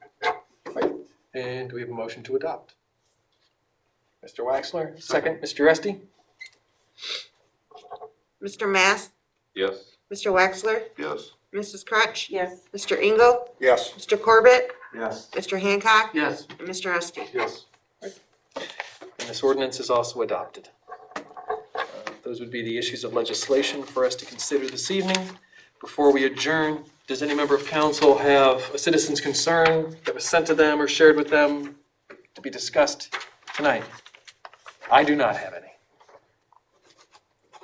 And do we have a motion to adopt? Mr. Waxler, second. Mr. Esty? Mr. Mass? Yes. Mr. Wexler? Yes. Mrs. Crutch? Yes. Mr. Engel? Yes. Mr. Corbett? Yes. Mr. Hancock? Yes. And Mr. Rusty? Yes. And this ordinance is also adopted. Those would be the issues of legislation for us to consider this evening. Before we adjourn, does any member of council have a citizen's concern that was sent to them or shared with them to be discussed tonight? I do not have any.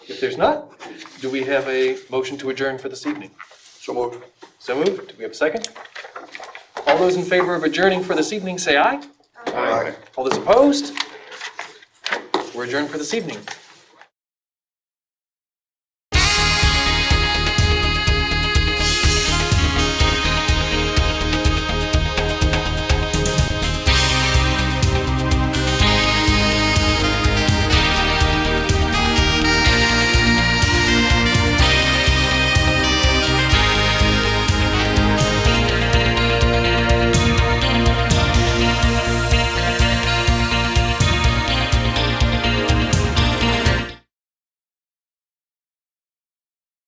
If there's not, do we have a motion to adjourn for this evening? So moved. So moved. Do we have a second? All those in favor of adjourning for this evening, say aye. Aye. All those opposed? We're adjourned for this evening.